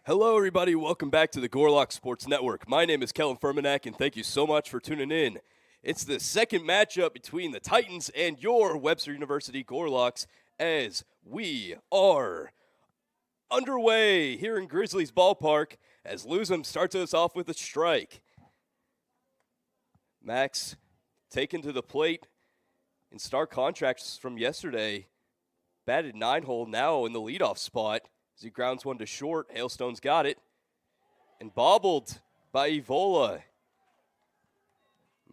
Hello, everybody. Welcome back to the Gorlock Sports Network. My name is Kellen Furmanek, and thank you so much for tuning in. It's the second matchup between the Titans and your Webster University Gorlocks as we are underway here in Grizzlies Ballpark as Luzum starts us off with a strike. Max taken to the plate in stark contrast from yesterday. Batted 9-hole now in the leadoff spot as he grounds one to short. Hailstone's got it. And bobbled by Evola.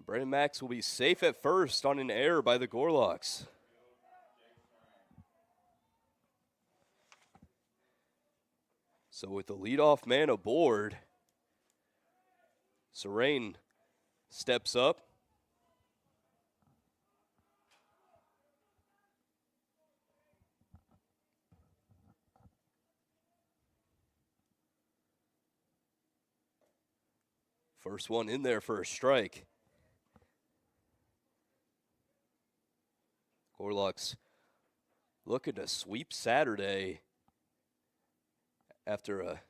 Brennan Max will be safe at first on an error by the Gorlocks. So with the leadoff man aboard, Serene steps up. First one in there for a strike. Gorlocks looking to sweep Saturday after a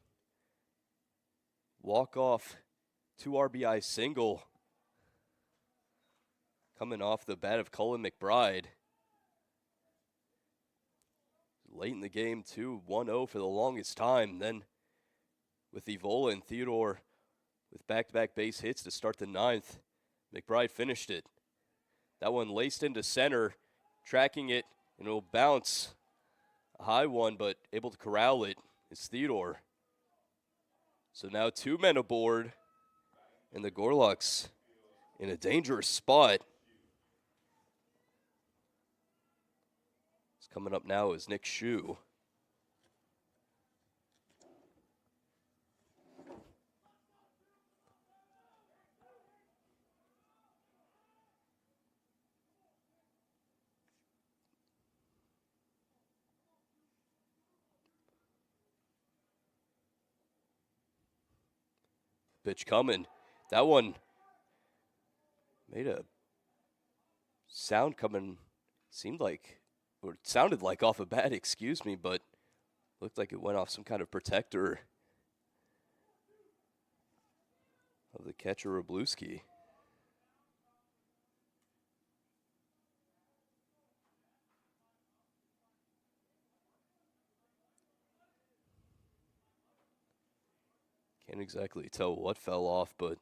walk-off 2 RBI single coming off the bat of Cullen McBride. Late in the game, too, 1-0 for the longest time. Then with Evola and Theodore with back-to-back base hits to start the ninth, McBride finished it. That one laced into center, tracking it, and it'll bounce. A high one, but able to corral it is Theodore. So now 2 men aboard, and the Gorlocks in a dangerous spot. What's coming up now is Nick Shue. Pitch coming. That one made a sound coming, sounded like off a bat, excuse me, but looked like it went off some kind of protector of the catcher, Wroblewski. Can't exactly tell what fell off, but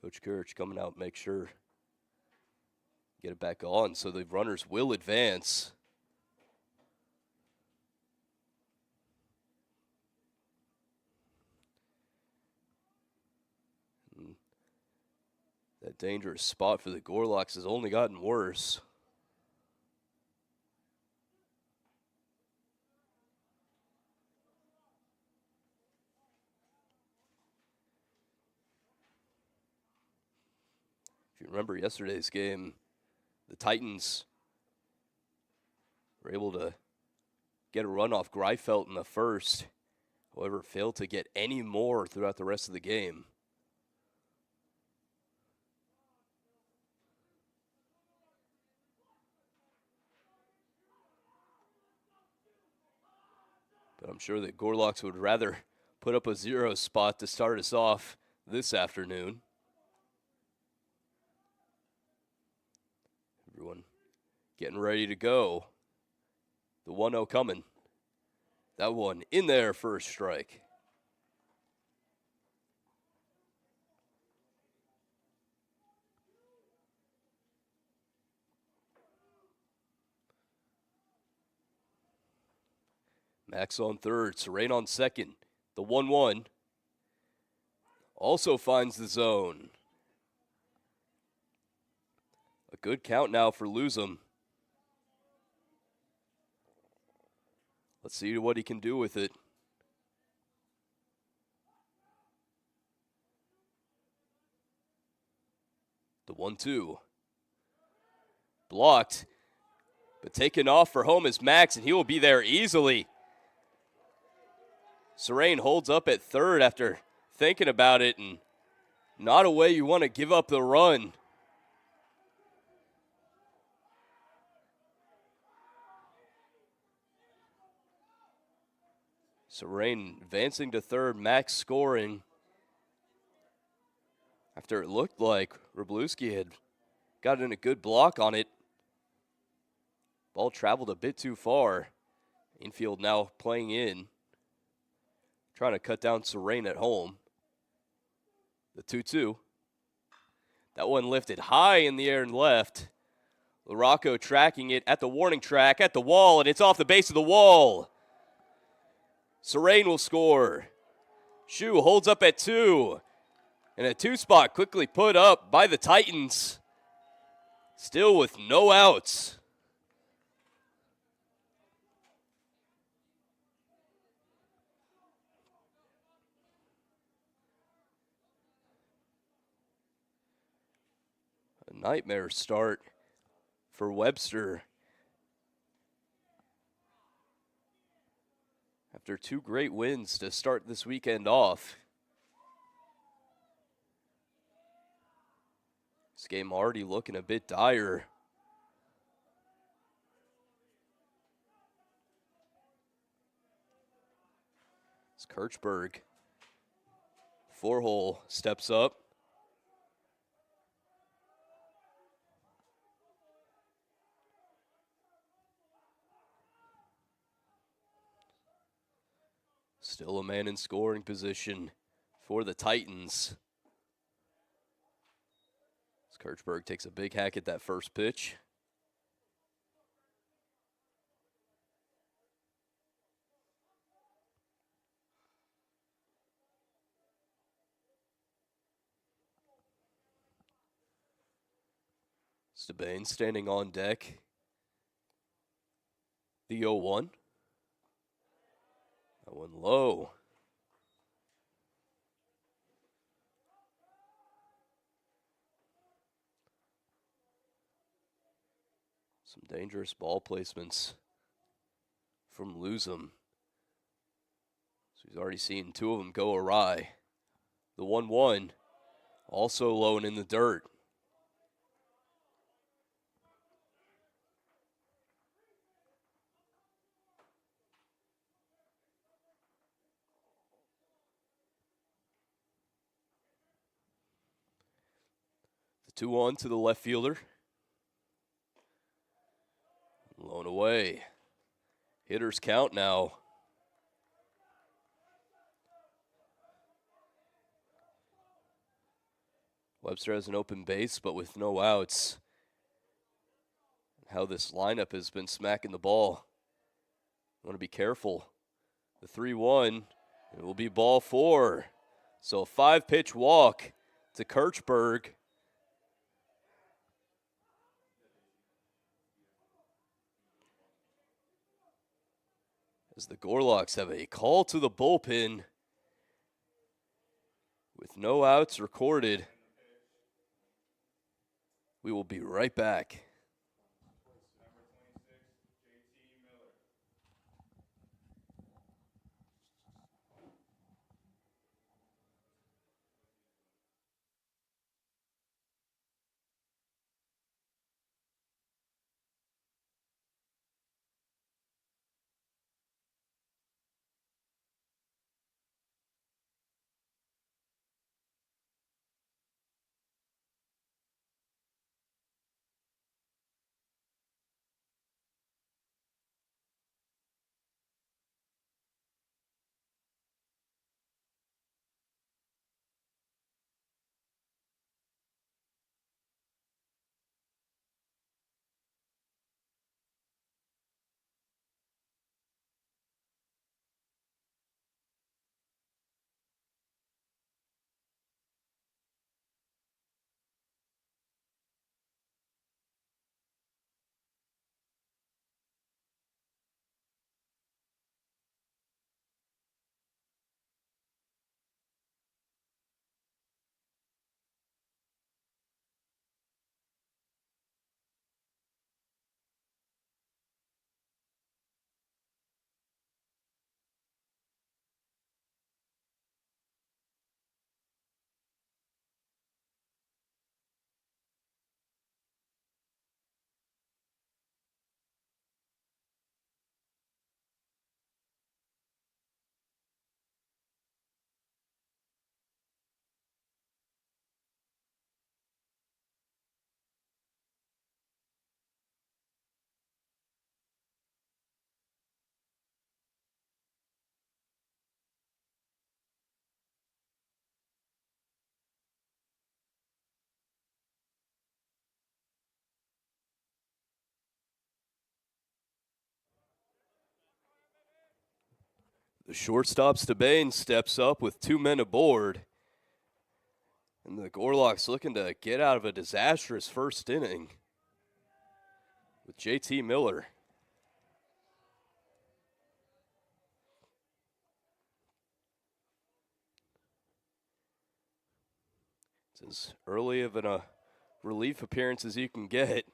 Coach Kirch coming out, make sure get it back on so the runners will advance. And that dangerous spot for the Gorlocks has only gotten worse. If you remember yesterday's game, the Titans were able to get a run off Greifelt in the first, however, failed to get any more throughout the rest of the game. But I'm sure that Gorlocks would rather put up a 0 spot to start us off this afternoon. Everyone getting ready to go. The 1-0 coming. That one in there for a strike. Max on third, Serene on second. The 1-1 also finds the zone. A good count now for Luzum. Let's see what he can do with it. The 1-2. Blocked, but taken off for home is Max, and he will be there easily. Serene holds up at third after thinking about it, and not a way you want to give up the run. Rain advancing to third, Max scoring. After it looked like Wroblewski had gotten a good block on it. Ball traveled a bit too far. Infield now playing in. Trying to cut down Rain at home. The 2-2. That one lifted high in the air and left. LaRocco tracking it at the warning track, at the wall, and it's off the base of the wall. Rain will score. Shu holds up at 2. And a 2 spot quickly put up by the Titans. Still with no outs. A nightmare start for Webster. After 2 great wins to start this weekend off. This game already looking a bit dire. It's Kirchberg. 4-hole steps up. Still a man in scoring position for the Titans. Kirchberg takes a big hack at that first pitch. Stabane standing on deck. The 0-1. That one low. Some dangerous ball placements from Luzum. So he's already seen 2 of them go awry. The 1-1 also low and in the dirt. The 2-1 to the left fielder. Blown away. Hitters count now. Webster has an open base, but with no outs. How this lineup has been smacking the ball. Want to be careful. The 3-1, it will be ball 4. So a 5-pitch walk to Kirchberg. As the Gorlocks have a call to the bullpen with no outs recorded. We will be right back. The shortstop Stabane steps up with 2 men aboard. And the Gorlocks looking to get out of a disastrous first inning with JT Miller. It's as early of a relief appearance as you can get.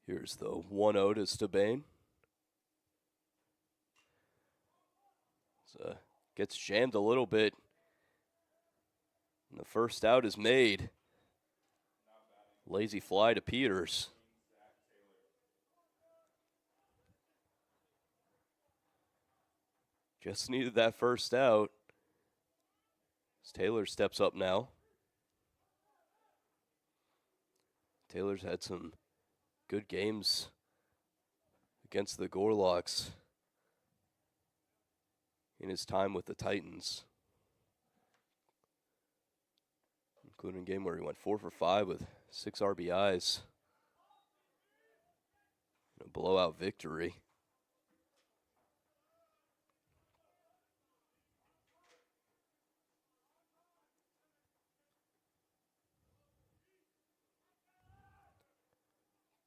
Here's the 1-0 to Stabane. So gets jammed a little bit. And the first out is made. Lazy fly to Peters. Just needed that first out. As Taylor steps up now. Taylor's had some good games against the Gorlocks in his time with the Titans, including a game where he went 4 for 5 with 6 RBIs. A blowout victory.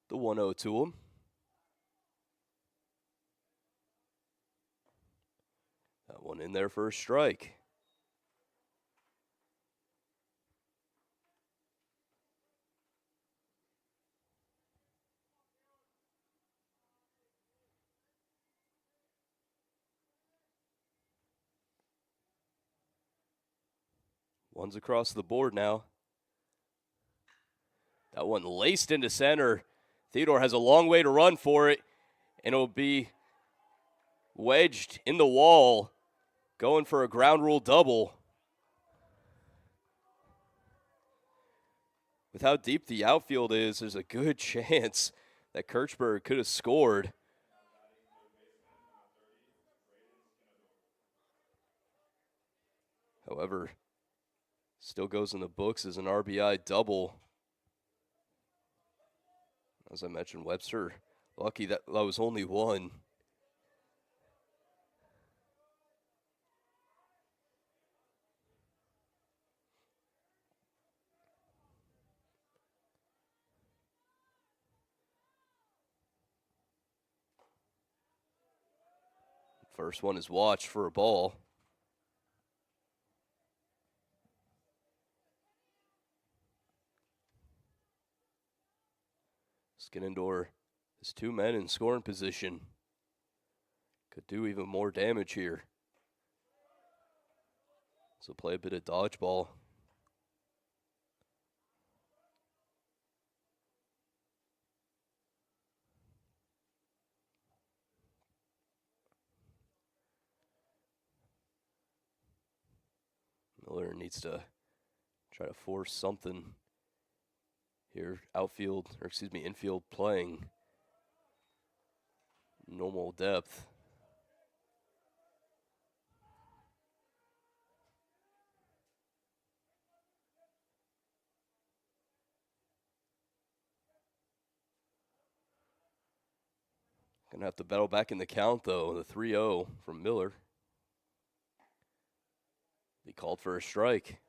The 1-0 to him. That one in there for a strike. One's across the board now. That one laced into center. Theodore has a long way to run for it, and it'll be wedged in the wall, going for a ground rule double. With how deep the outfield is, there's a good chance that Kirchberg could have scored. However, still goes in the books as an RBI double. As I mentioned, Webster, lucky that was only one. First one is watched for a ball. Skinnendor has 2 men in scoring position. Could do even more damage here. So play a bit of dodgeball. Miller needs to try to force something here. Infield playing normal depth. Gonna have to battle back in the count, though. The 3-0 from Miller. He called for a strike.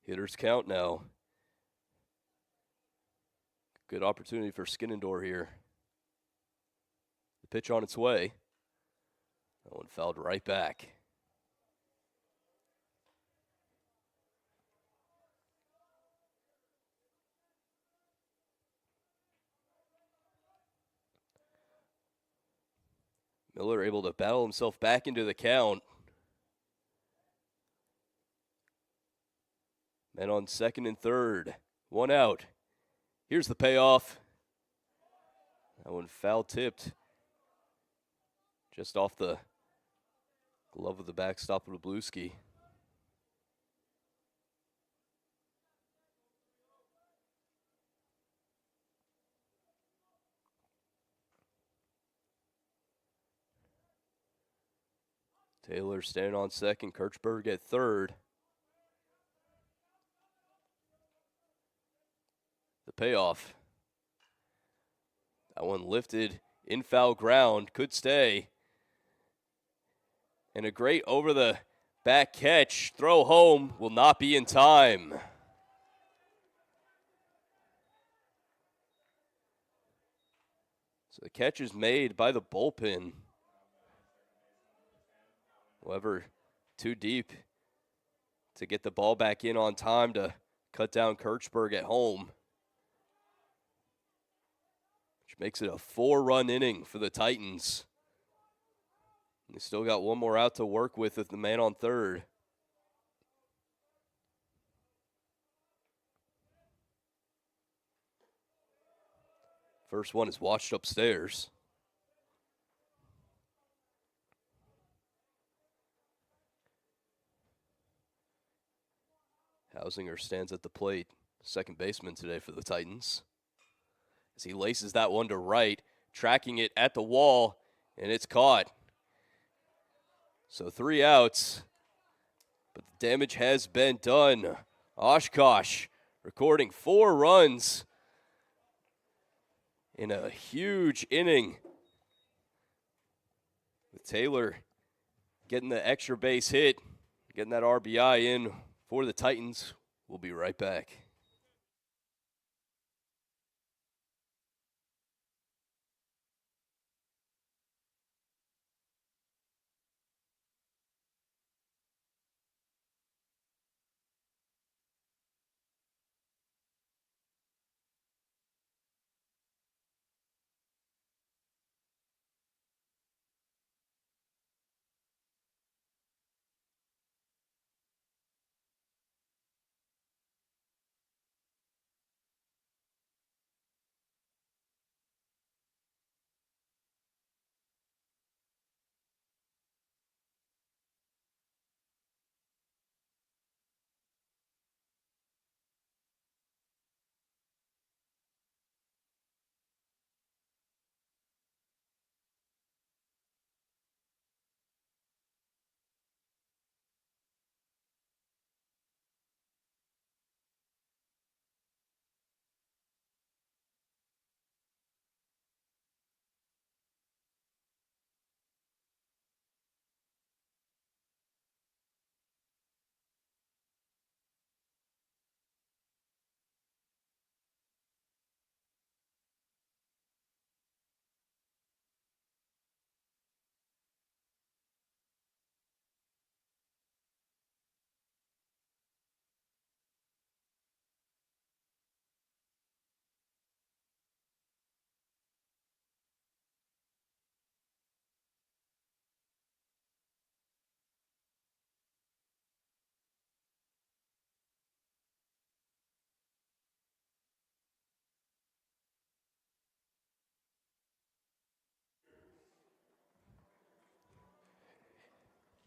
Hitters count now. Good opportunity for Skinnendor here. The pitch on its way. That one fouled right back. Miller able to battle himself back into the count. Men on second and third. 1 out. Here's the payoff. That one foul tipped. Just off the glove of the backstop of the Blueski. Taylor standing on second, Kirchberg at third. The payoff. That one lifted in foul ground, could stay. And a great over the back catch. Throw home will not be in time. So the catch is made by the bullpen. However, too deep to get the ball back in on time to cut down Kirchberg at home. Which makes it a 4-run inning for the Titans. They still got one more out to work with the man on third. First one is washed upstairs. Hausinger stands at the plate, second baseman today for the Titans. As he laces that one to right, tracking it at the wall, and it's caught. So 3 outs, but the damage has been done. Oshkosh recording 4 runs in a huge inning. With Taylor getting the extra base hit, getting that RBI in for the Titans. We'll be right back.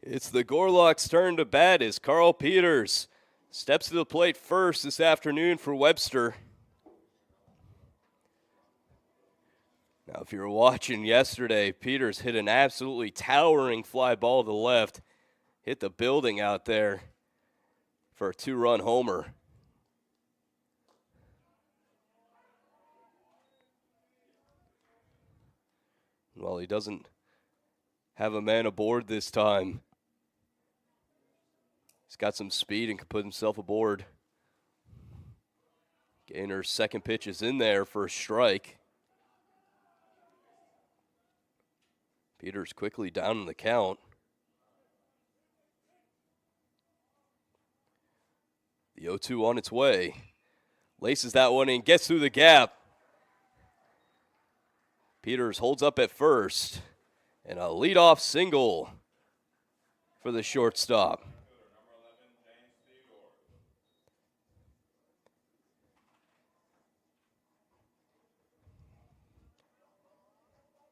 It's the Gorlock's turn to bat as Carl Peters steps to the plate first this afternoon for Webster. Now, if you were watching yesterday, Peters hit an absolutely towering fly ball to the left, hit the building out there for a 2-run homer. While he doesn't have a man aboard this time, he's got some speed and can put himself aboard. Gaynor's second pitch is in there for a strike. Peters quickly down in the count. The 0-2 on its way. Laces that one in, gets through the gap. Peters holds up at first. And a leadoff single for the shortstop.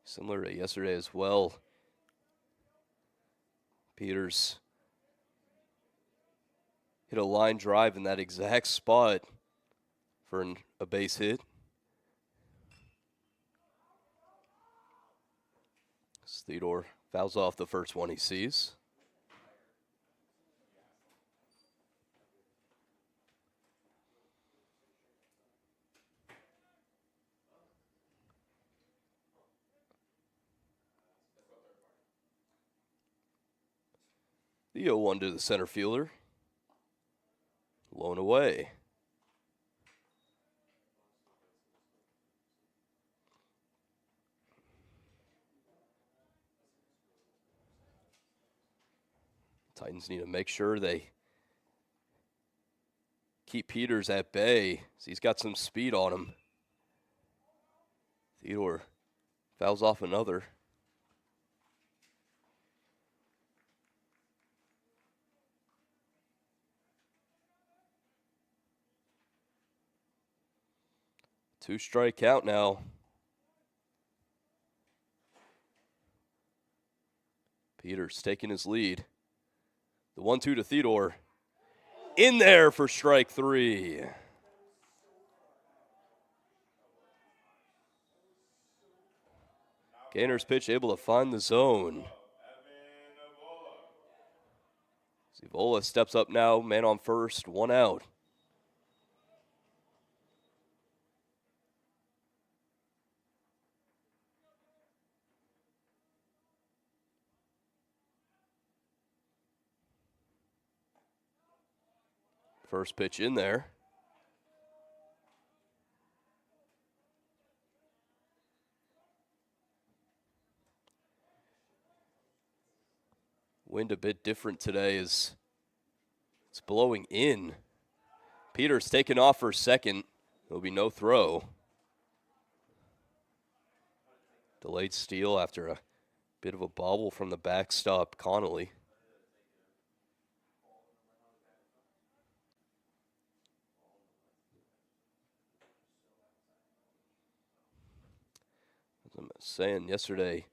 Similar to yesterday as well. Peters hit a line drive in that exact spot for a base hit. Theodore fouls off the first one he sees. The 0-1 to the center fielder. Blown away. Titans need to make sure they keep Peters at bay. He's got some speed on him. Theodore fouls off another. Two-strike count now. Peters taking his lead. The 1-2 to Theodore. In there for strike 3. Gainer's pitch able to find the zone. Zivola steps up now, man on first, 1 out. First pitch in there. Wind a bit different today as it's blowing in. Peters taking off for second. There'll be no throw. Delayed steal after a bit of a bobble from the backstop, Connolly. As I was saying yesterday,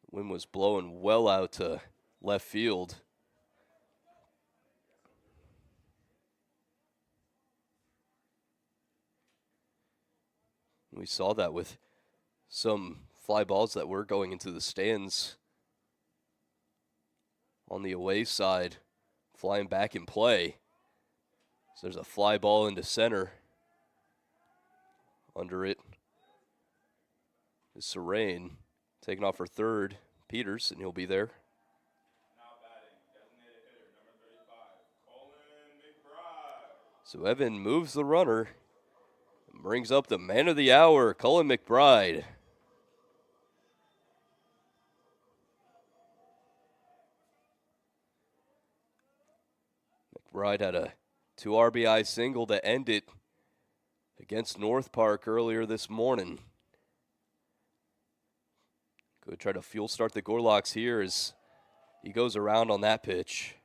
the wind was blowing well out to left field. We saw that with some fly balls that were going into the stands on the away side, flying back in play. So there's a fly ball into center. Under it is Serene, taking off for third, Peters, and he'll be there. Now batting, designated hitter, number 35, Colin McBride. So Evan moves the runner and brings up the man of the hour, Colin McBride. McBride had a 2 RBI single to end it against North Park earlier this morning. Go try to fuel start the Gorlocks here as he goes around on that pitch.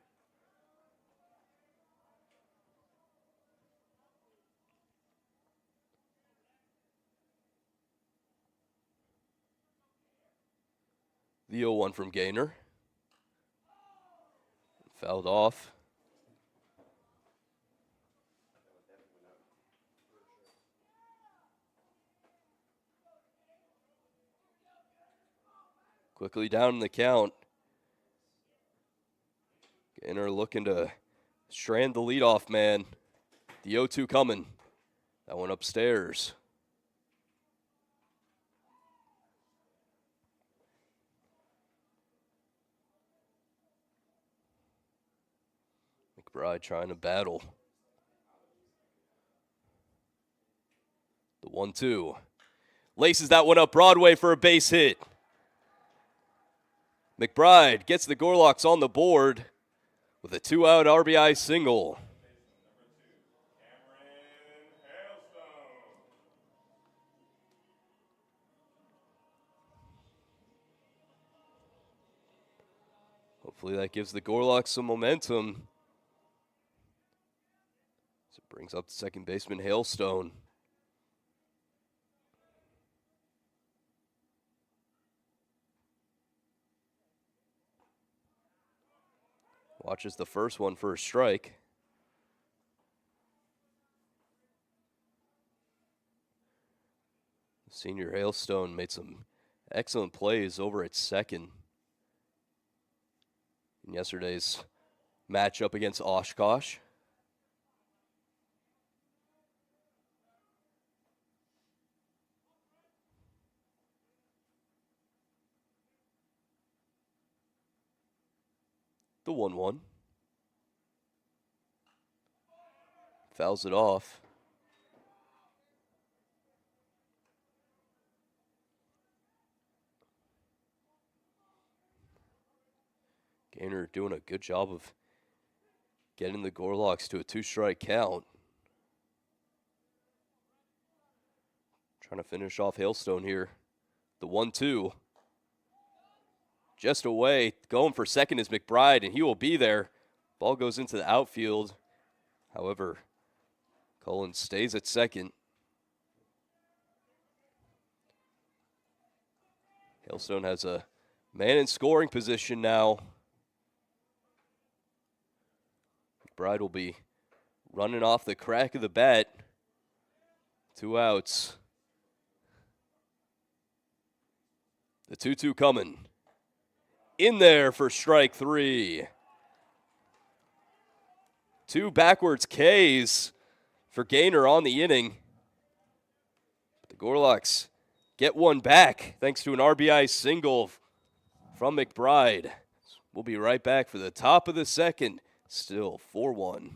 The 0-1 from Gaynor. Fouled off. Quickly down in the count. Gaynor looking to strand the leadoff man. The 0-2 coming. That one upstairs. McBride trying to battle. The 1-2. Laces that one up Broadway for a base hit. McBride gets the Gorlocks on the board with a 2-out RBI single. Hopefully that gives the Gorlocks some momentum. So it brings up the second baseman, Hailstone. Watches the first one for a strike. Senior Hailstone made some excellent plays over at second in yesterday's matchup against Oshkosh. The 1-1. Fouls it off. Gaynor doing a good job of getting the Gorlocks to a 2-strike count. Trying to finish off Hailstone here. The 1-2. Just away. Going for second is McBride, and he will be there. Ball goes into the outfield. However, Cullen stays at second. Hailstone has a man in scoring position now. McBride will be running off the crack of the bat. 2 outs. The 2-2 coming. In there for strike 3. 2 backwards Ks for Gaynor on the inning. The Gorlocks get one back thanks to an RBI single from McBride. We'll be right back for the top of the second. Still 4-1.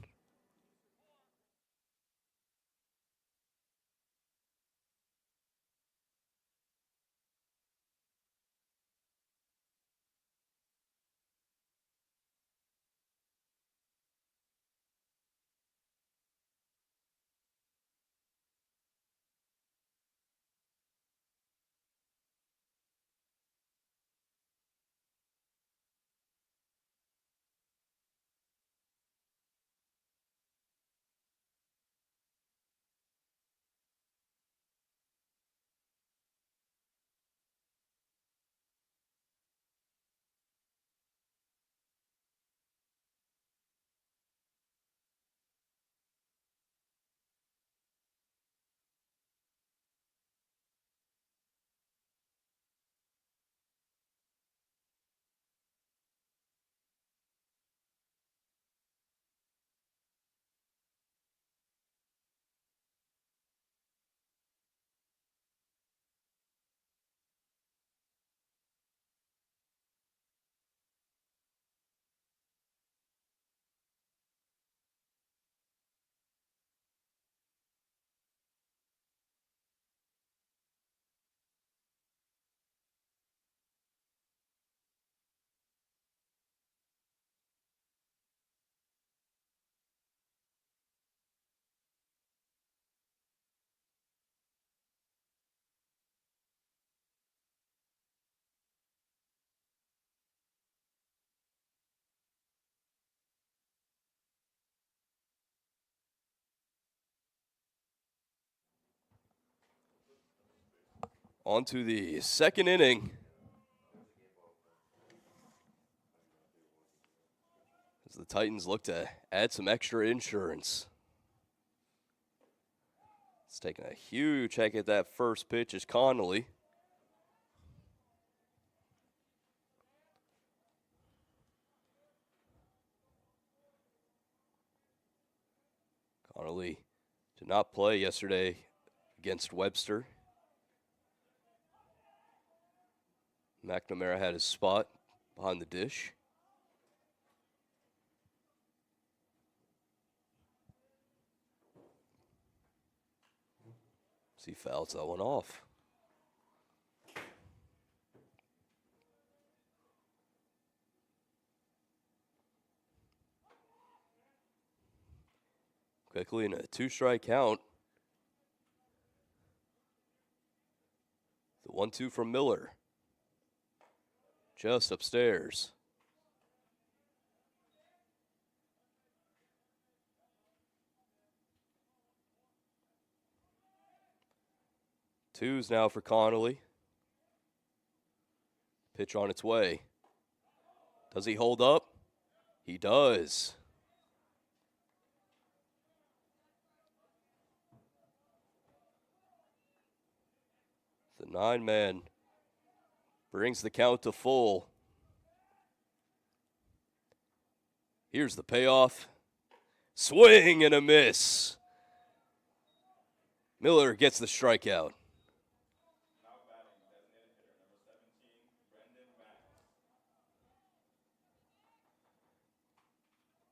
On to the second inning. As the Titans look to add some extra insurance. It's taking a huge hike at that first pitch is Connolly. Connolly did not play yesterday against Webster. McNamara had his spot behind the dish. He fouls that one off. Quickly in a 2-strike count. The 1-2 from Miller. Just upstairs. Twos now for Connolly. Pitch on its way. Does he hold up? He does. The 9-man brings the count to full. Here's the payoff. Swing and a miss. Miller gets the strikeout.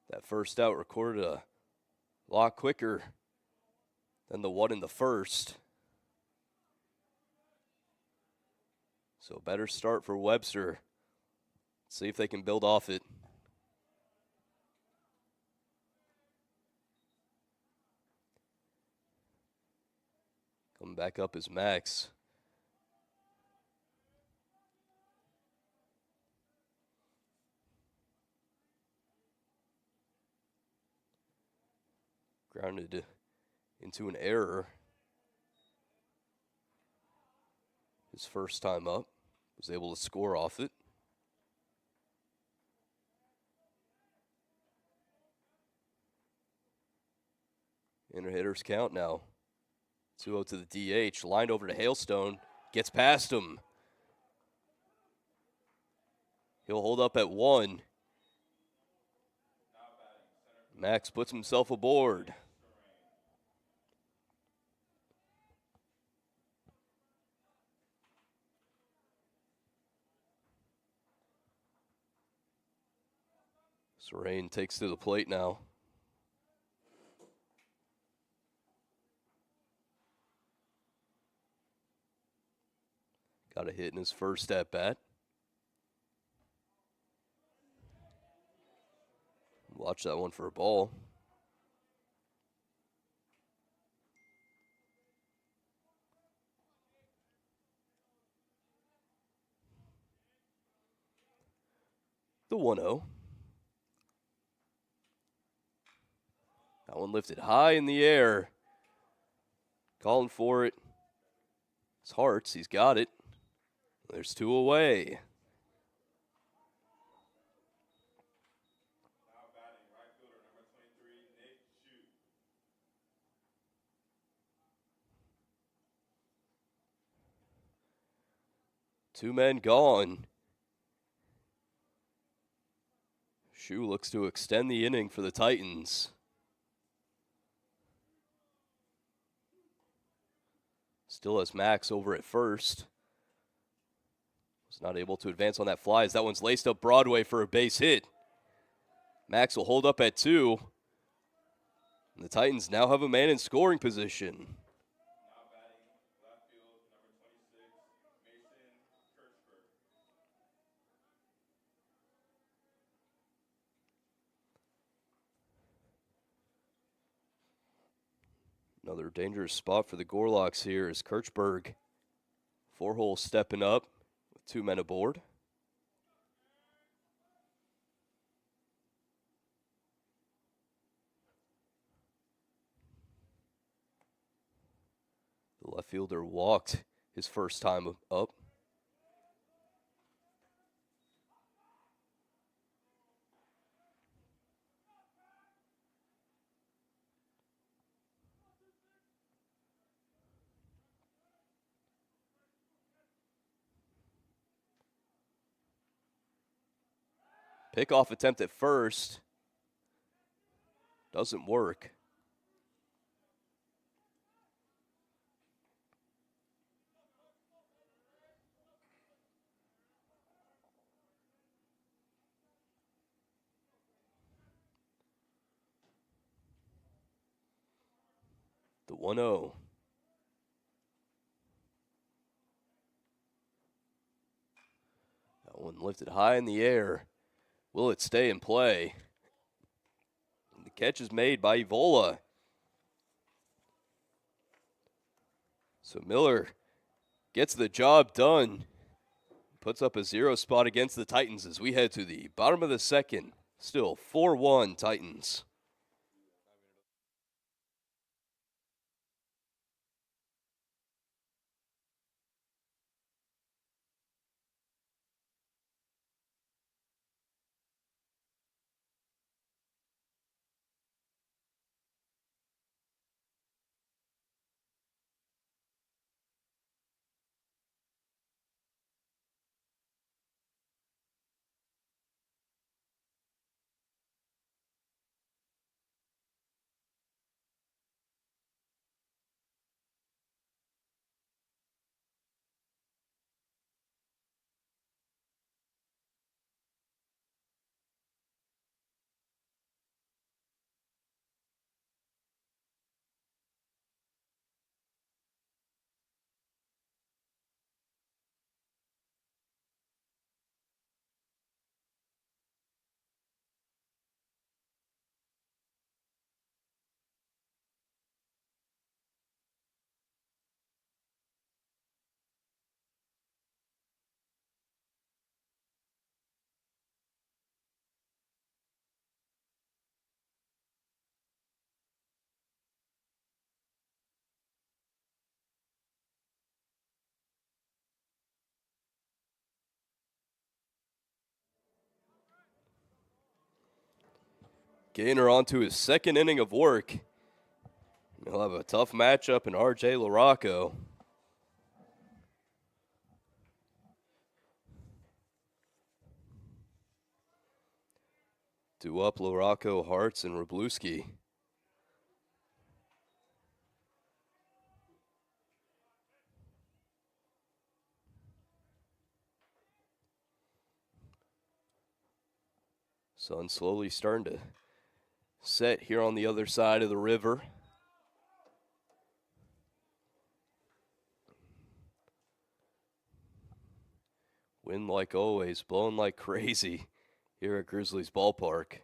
That first out recorded a lot quicker than the one in the first. So better start for Webster. See if they can build off it. Coming back up is Max. Grounded into an error. His first time up. Was able to score off it. Inner hitters count now. 2-0 to the DH. Lined over to Hailstone. Gets past him. He'll hold up at 1. Max puts himself aboard. Serene takes to the plate now. Got a hit in his first at bat. Watch that one for a ball. The 1-0. That one lifted high in the air. Calling for it. It's Hartz. He's got it. There's 2 away. Now batting right fielder number 23, Nick Shue. Two men gone. Shue looks to extend the inning for the Titans. Still has Max over at first. Was not able to advance on that fly as that one's laced up Broadway for a base hit. Max will hold up at 2. And the Titans now have a man in scoring position. Now batting left field number 26, Mason Kirchberg. Another dangerous spot for the Gorlocks here is Kirchberg. 4-hole stepping up with 2 men aboard. The left fielder walked his first time up. Pickoff attempt at first. Doesn't work. The 1-0. That one lifted high in the air. Will it stay in play? And the catch is made by Evola. So Miller gets the job done. Puts up a 0 spot against the Titans as we head to the bottom of the second. Still 4-1 Titans. Gainer onto his second inning of work. He'll have a tough matchup in R.J. LaRocco. Due up LaRocco, Hartz, and Wroblewski. Sun slowly starting to set here on the other side of the river. Wind like always, blowing like crazy here at Grizzlies Ballpark.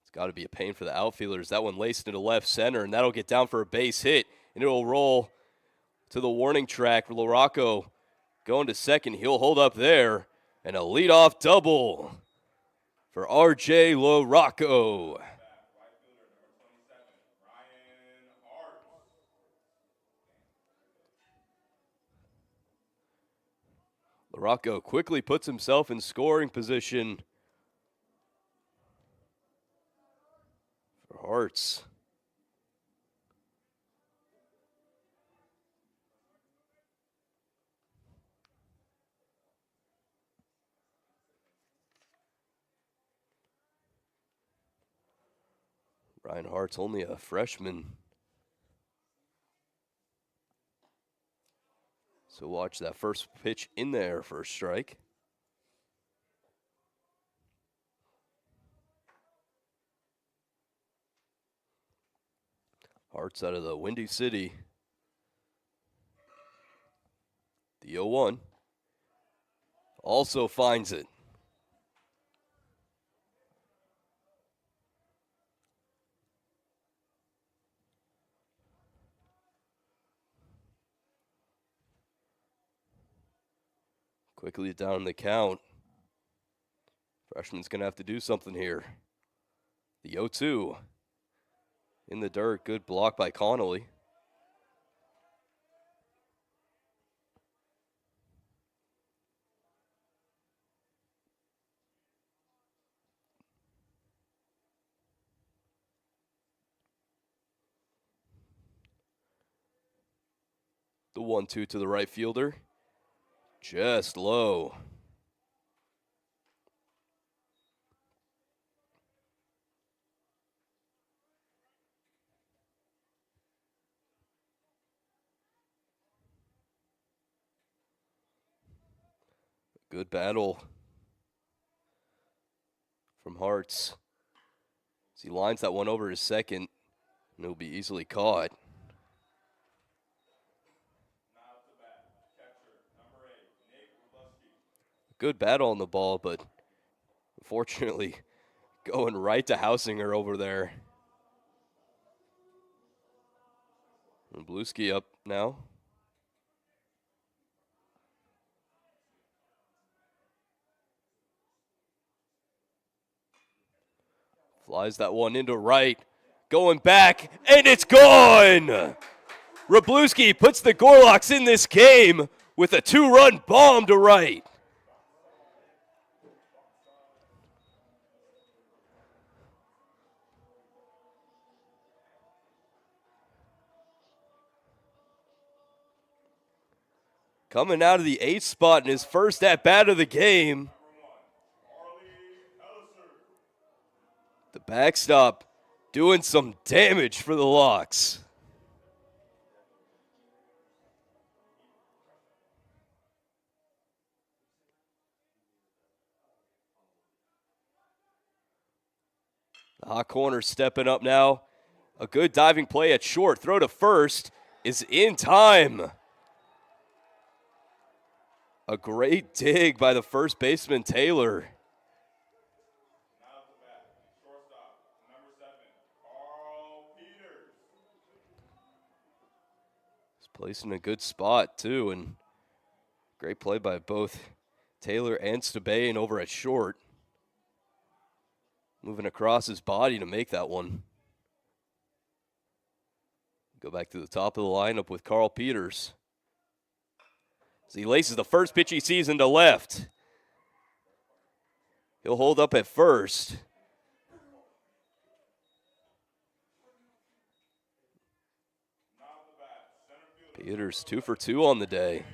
It's got to be a pain for the outfielders. That one laced into left center, and that'll get down for a base hit, and it'll roll to the warning track. LaRocco going to second. He'll hold up there, and a leadoff double for R.J. LaRocco. LaRocco quickly puts himself in scoring position for Hartz. Ryan Hart's only a freshman. So watch that first pitch in there for a strike. Hart's out of the Windy City. The 0-1 also finds it. Quickly down the count. Freshman's going to have to do something here. The 0-2 in the dirt. Good block by Connolly. The 1-2 to the right fielder. Just low. Good battle from Hartz. As he lines that one over his second, and it'll be easily caught. Good battle on the ball, but unfortunately going right to Hausinger over there. And Wroblewski up now. Flies that one into right. Going back, and it's gone! Wroblewski puts the Gorlocks in this game with a 2-run bomb to right. Coming out of the 8th spot in his first at-bat of the game. The backstop doing some damage for the Locks. The hot corner stepping up now. A good diving play at short. Throw to first is in time. A great dig by the first baseman, Taylor. He's placed in a good spot, too, and great play by both Taylor and Stabane over at short. Moving across his body to make that one. Go back to the top of the lineup with Carl Peters. As he laces the first pitch he sees into left. He'll hold up at first. Peters 2 for 2 on the day.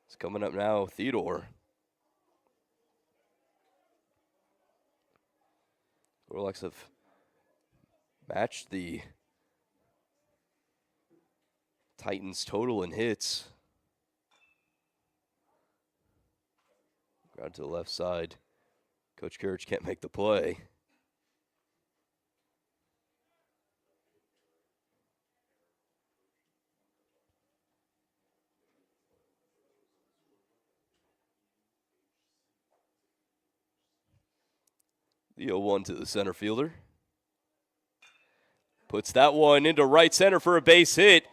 It's coming up now, Theodore. Gorlocks have matched the Titans total in hits. Ground to the left side. Coach Courage can't make the play. The 0-1 to the center fielder. Puts that one into right center for a base hit.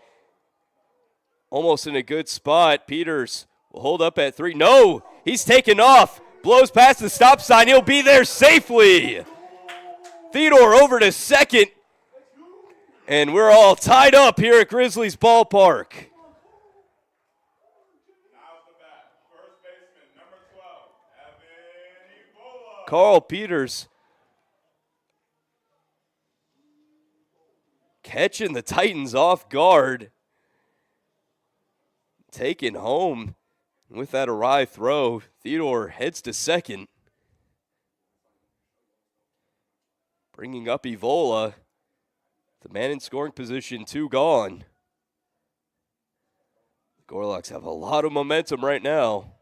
Almost in a good spot. Peters will hold up at 3. No, he's taken off. Blows past the stop sign. He'll be there safely. Theodore over to second. And we're all tied up here at Grizzlies Ballpark. Carl Peters catching the Titans off guard. Taken home. With that awry throw, Theodore heads to second. Bringing up Evola. The man in scoring position, 2 gone. The Gorlocks have a lot of momentum right now.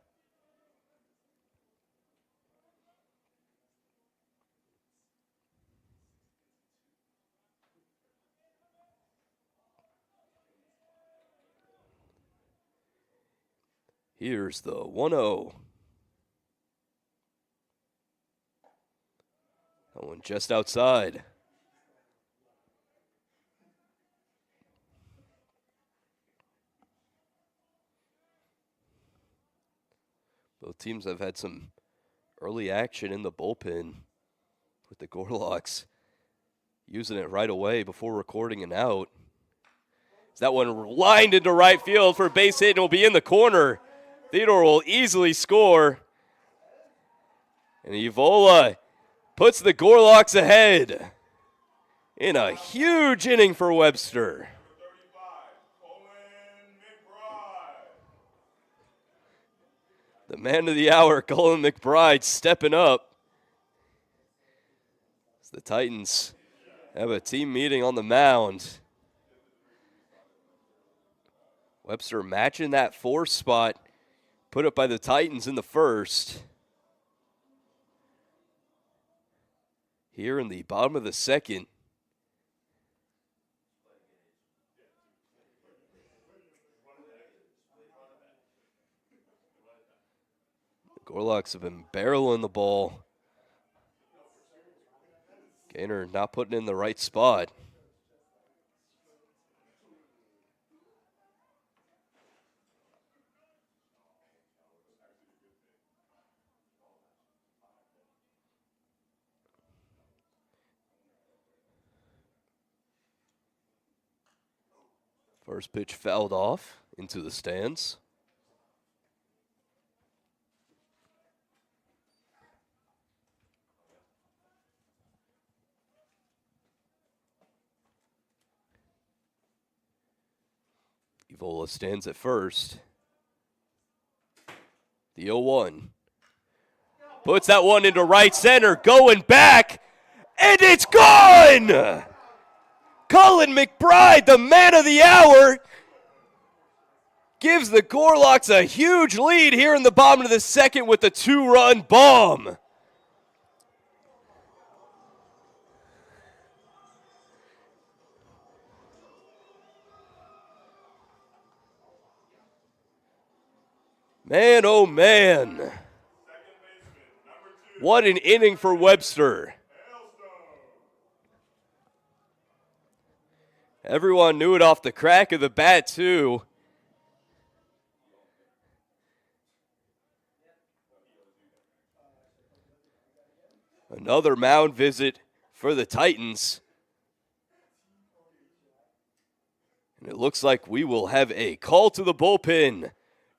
Here's the 1-0. That one just outside. Both teams have had some early action in the bullpen with the Gorlocks using it right away before recording an out. That one lined into right field for a base hit and will be in the corner. Theodore will easily score. And Evola puts the Gorlocks ahead in a huge inning for Webster. The man of the hour, Colin McBride, stepping up. As the Titans have a team meeting on the mound. Webster matching that 4 spot put up by the Titans in the first. Here in the bottom of the second. The Gorlocks have been barreling the ball. Gaynor not putting in the right spot. First pitch fouled off into the stands. Evola stands at first. The 0-1. Puts that one into right center, going back, and it's gone! Colin McBride, the man of the hour, gives the Gorlocks a huge lead here in the bottom of the second with a 2-run bomb. Man, oh man. What an inning for Webster. Everyone knew it off the crack of the bat, too. Another mound visit for the Titans. And it looks like we will have a call to the bullpen.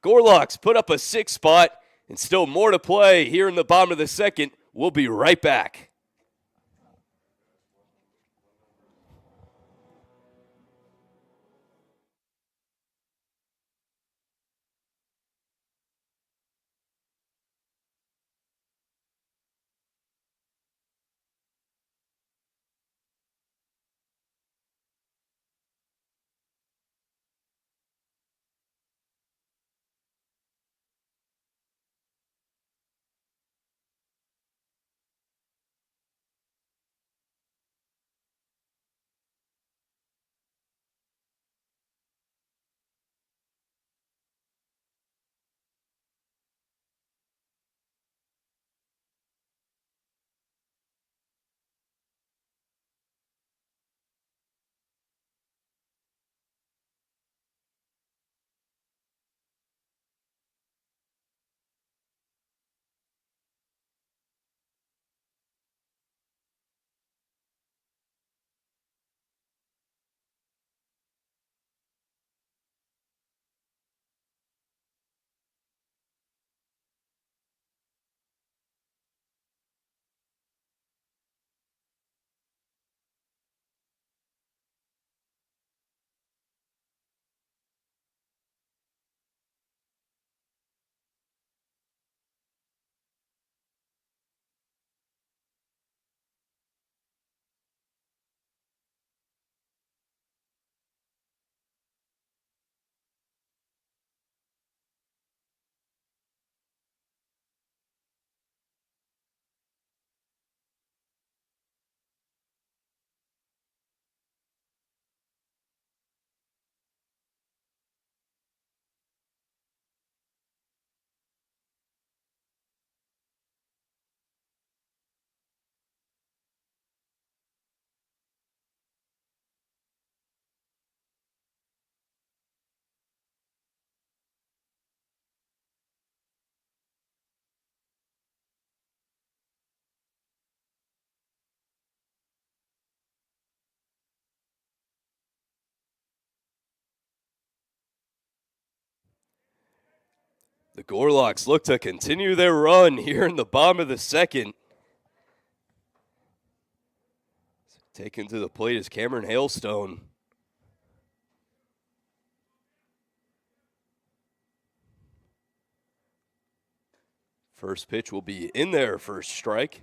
Gorlock's put up a 6 spot, and still more to play here in the bottom of the second. We'll be right back. The Gorlocks look to continue their run here in the bottom of the second. Taken to the plate is Cameron Hailstone. First pitch will be in there for a strike.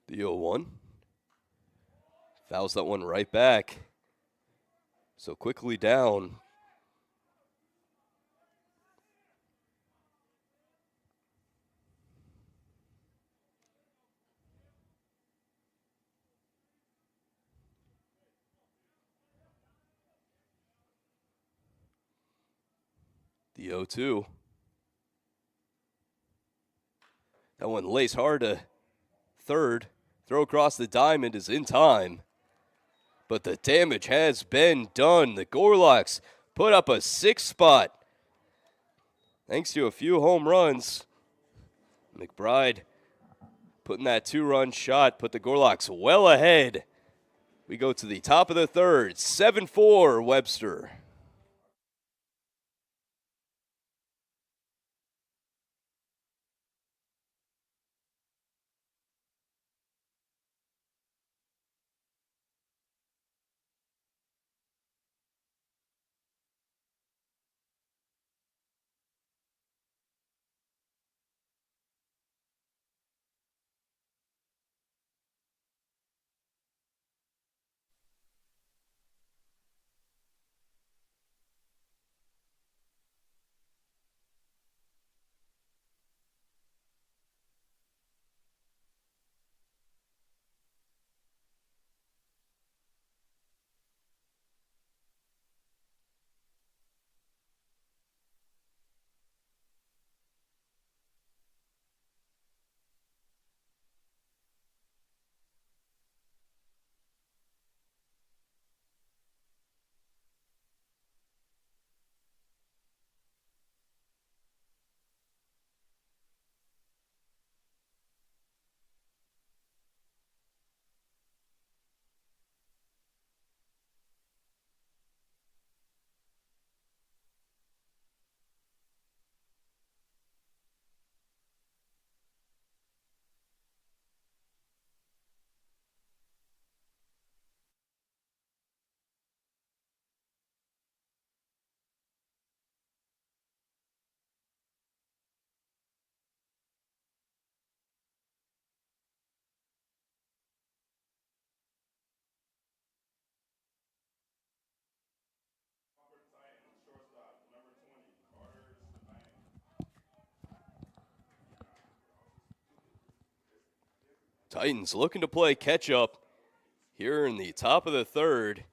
The 0-1. Fouls that one right back. So quickly down. The 0-2. That one lays hard to third. Throw across the diamond is in time. But the damage has been done. The Gorlocks put up a 6 spot. Thanks to a few home runs. McBride putting that 2-run shot, put the Gorlocks well ahead. We go to the top of the third, 7-4 Webster. Titans looking to play catch-up here in the top of the third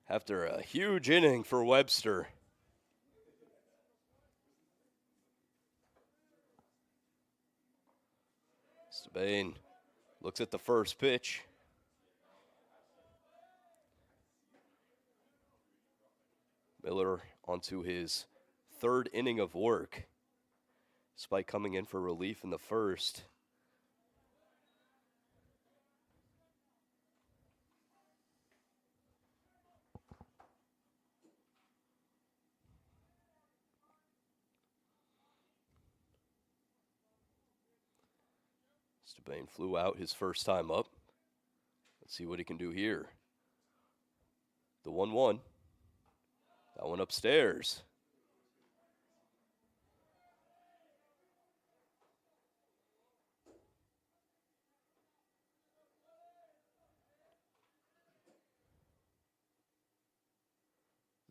after a huge inning for Webster. Stabain looks at the first pitch. Miller onto his third inning of work, despite coming in for relief in the first. Stabain flew out his first time up. Let's see what he can do here. The 1-1. That one upstairs.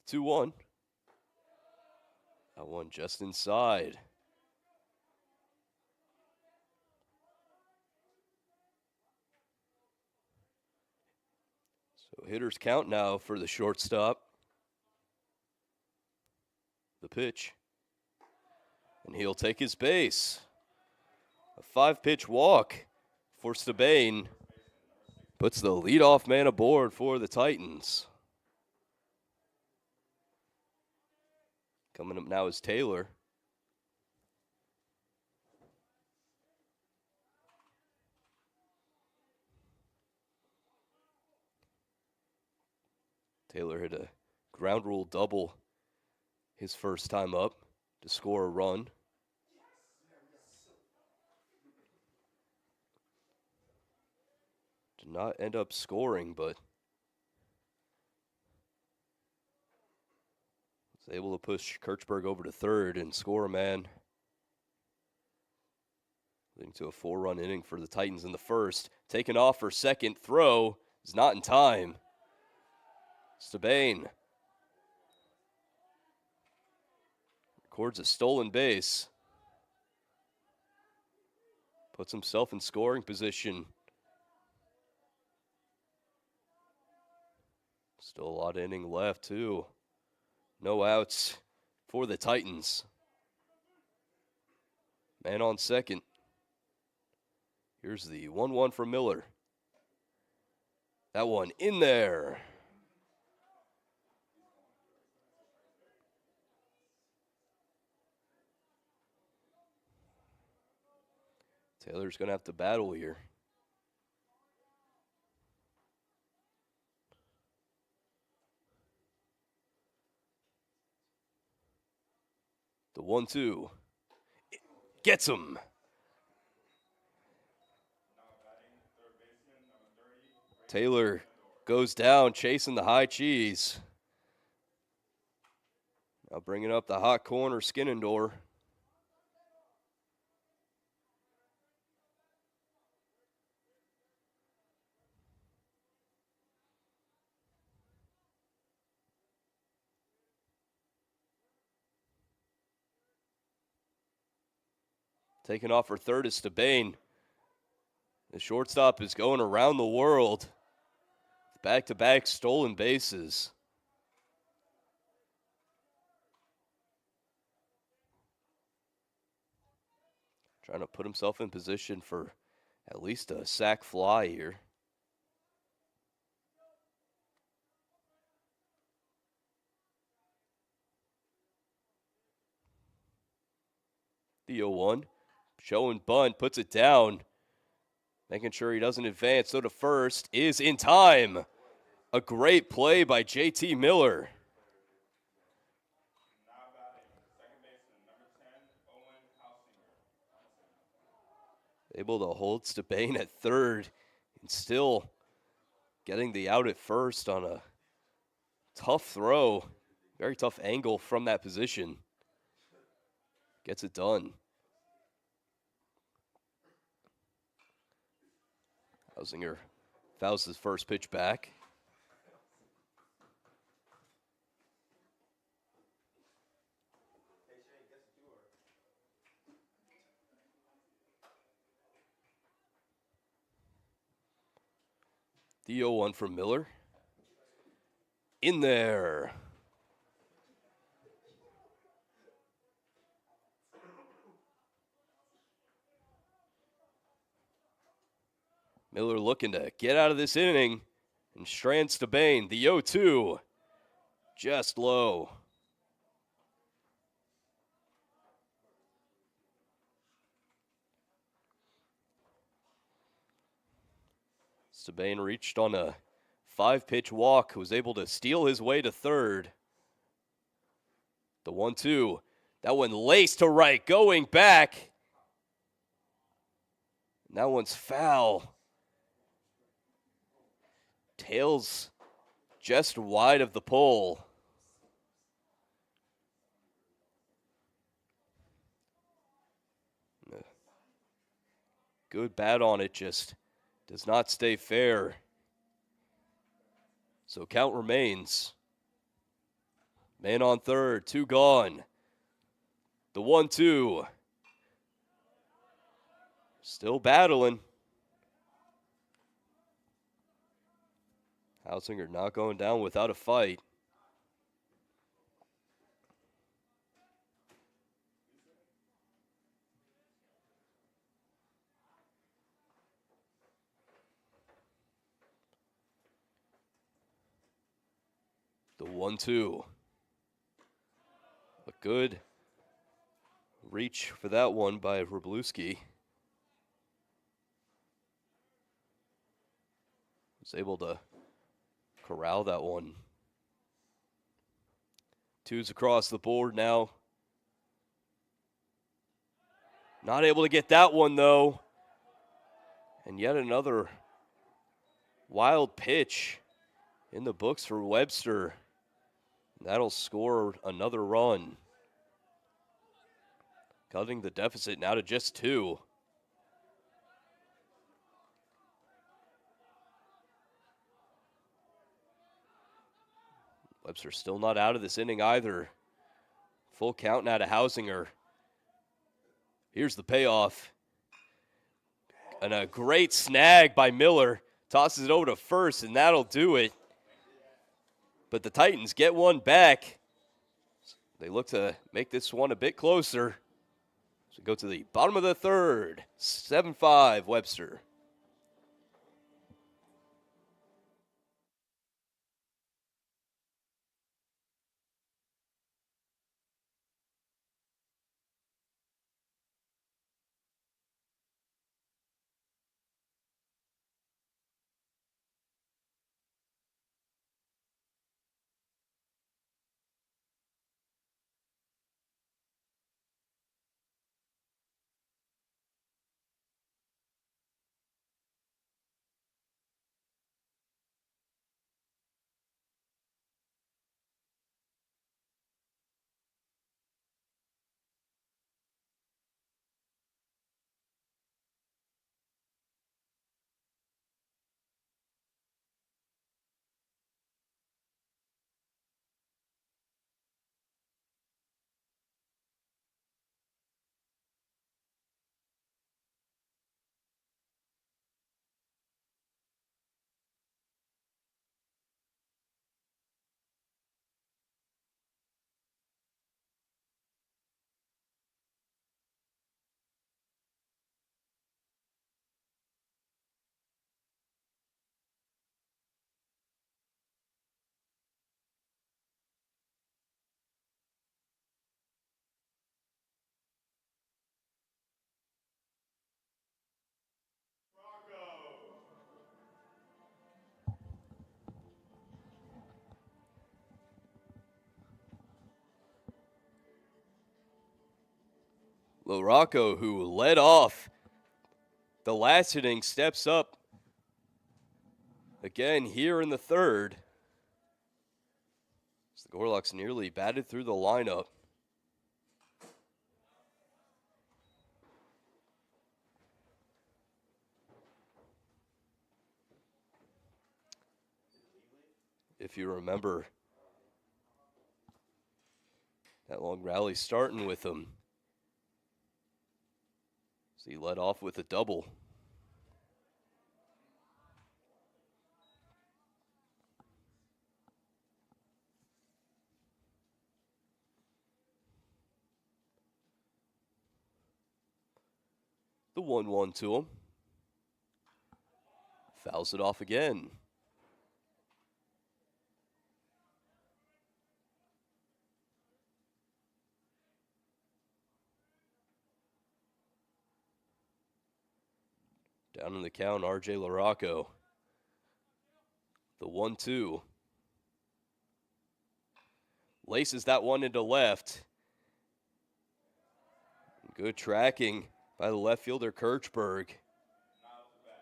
The 2-1. That one just inside. So hitters count now for the shortstop. The pitch. And he'll take his base. A 5-pitch walk for Stabain. Puts the leadoff man aboard for the Titans. Coming up now is Taylor. Taylor hit a ground rule double his first time up to score a run. Did not end up scoring, but was able to push Kirchberg over to third and score a man, leading to a 4-run inning for the Titans in the first. Taken off for second, throw is not in time. Stabain records a stolen base. Puts himself in scoring position. Still a lot of inning left, too. No outs for the Titans. Man on second. Here's the 1-1 from Miller. That one in there. Taylor's going to have to battle here. The 1-2. Gets him. Taylor goes down, chasing the high cheese. Now bringing up the hot corner, Skinnendor. Taking off for third is Stabain. The shortstop is going around the world. Back-to-back stolen bases. Trying to put himself in position for at least a sac fly here. The 0-1. Showing bunt, puts it down. Making sure he doesn't advance. So to first is in time. A great play by JT Miller. Able to hold Stabain at third and still getting the out at first on a tough throw. Very tough angle from that position. Gets it done. Hausinger fouls his first pitch back. The 0-1 from Miller. In there. Miller looking to get out of this inning and strands to Bain. The 0-2. Just low. Sabane reached on a 5-pitch walk, was able to steal his way to third. The 1-2. That one laced to right, going back. And that one's foul. Tails just wide of the pole. Good bat on it, just does not stay fair. So count remains. Man on third, 2 gone. The 1-2. Still battling. Hausinger not going down without a fight. The 1-2. A good reach for that one by Wroblewski. Was able to corral that one. 2's across the board now. Not able to get that one though. And yet another wild pitch in the books for Webster. That'll score another run. Cutting the deficit now to just 2. Webster still not out of this inning either. Full count now to Hausinger. Here's the payoff. And a great snag by Miller. Tosses it over to first, and that'll do it. But the Titans get one back. They look to make this one a bit closer. So go to the bottom of the third. 7-5 Webster. LaRocco, who led off the last inning, steps up again here in the third. As the Gorlocks nearly batted through the lineup. If you remember that long rally starting with him. So he led off with a double. The 1-1 to him. Fouls it off again. Down in the count, R.J. LaRocco. The 1-2. Laces that one into left. Good tracking by the left fielder, Kirchberg.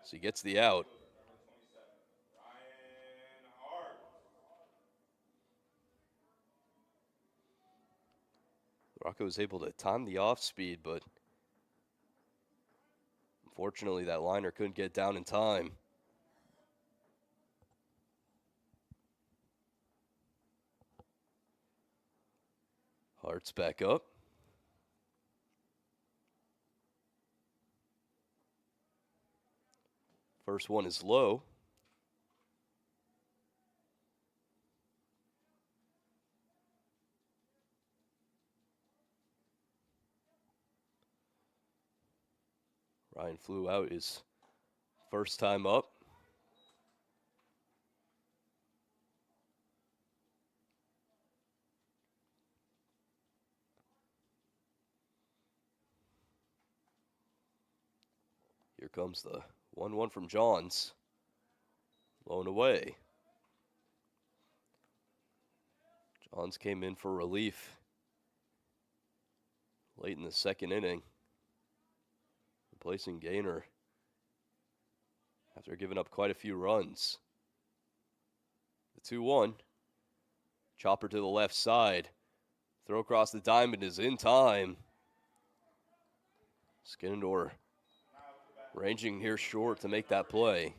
So he gets the out. Rocco was able to time the off speed, but unfortunately that liner couldn't get down in time. Hart's back up. First one is low. Ryan flew out his first time up. Here comes the 1-1 from Johns. Low and away. Johns came in for relief late in the second inning, replacing Gaynor after giving up quite a few runs. The 2-1. Chopper to the left side. Throw across the diamond is in time. Skinnendor ranging here short to make that play.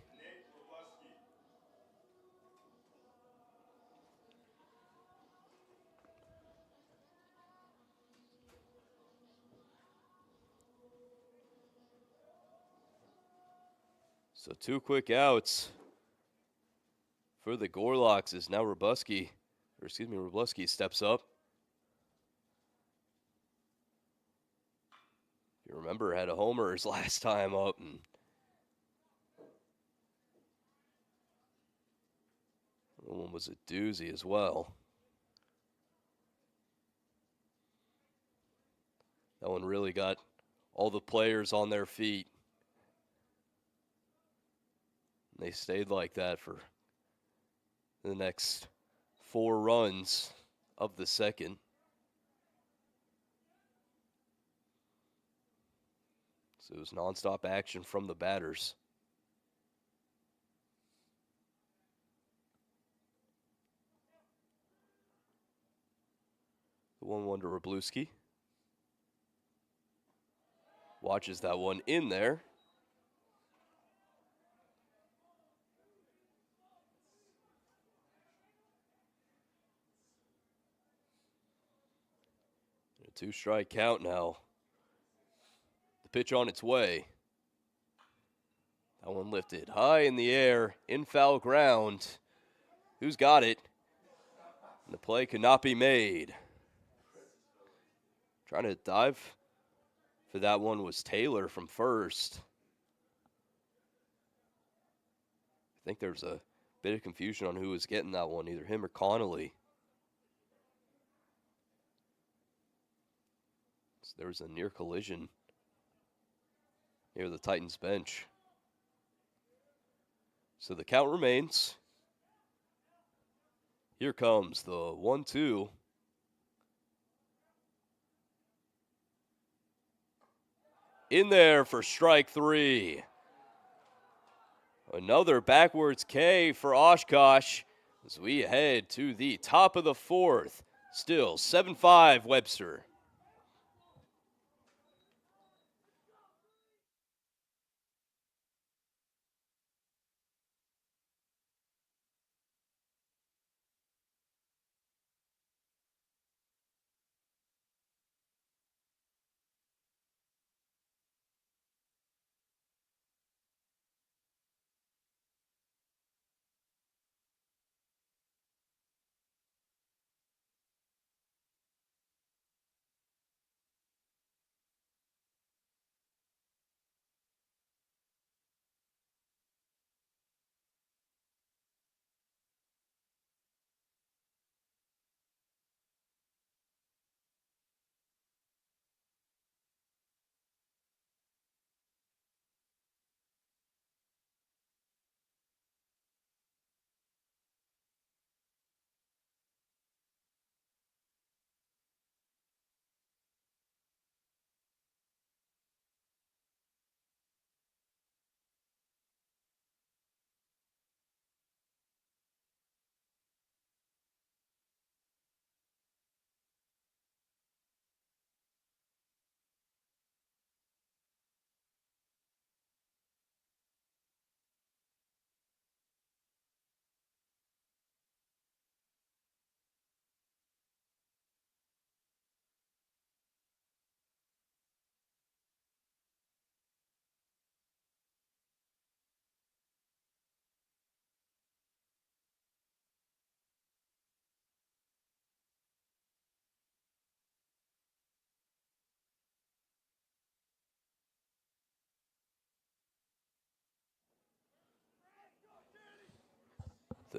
So 2 quick outs for the Gorlocks is now Robleski steps up. If you remember, had a homer his last time up, and that one was a doozy as well. That one really got all the players on their feet. And they stayed like that for the next 4 runs of the second. So it was nonstop action from the batters. The 1-1 to Robleski. Watches that one in there. A 2-strike count now. The pitch on its way. That one lifted high in the air, in foul ground. Who's got it? And the play could not be made. Trying to dive for that one was Taylor from first. I think there was a bit of confusion on who was getting that one, either him or Connolly. So there was a near collision near the Titans bench. So the count remains. Here comes the 1-2. In there for strike 3. Another backwards K for Oshkosh as we head to the top of the 4th. Still 7-5 Webster.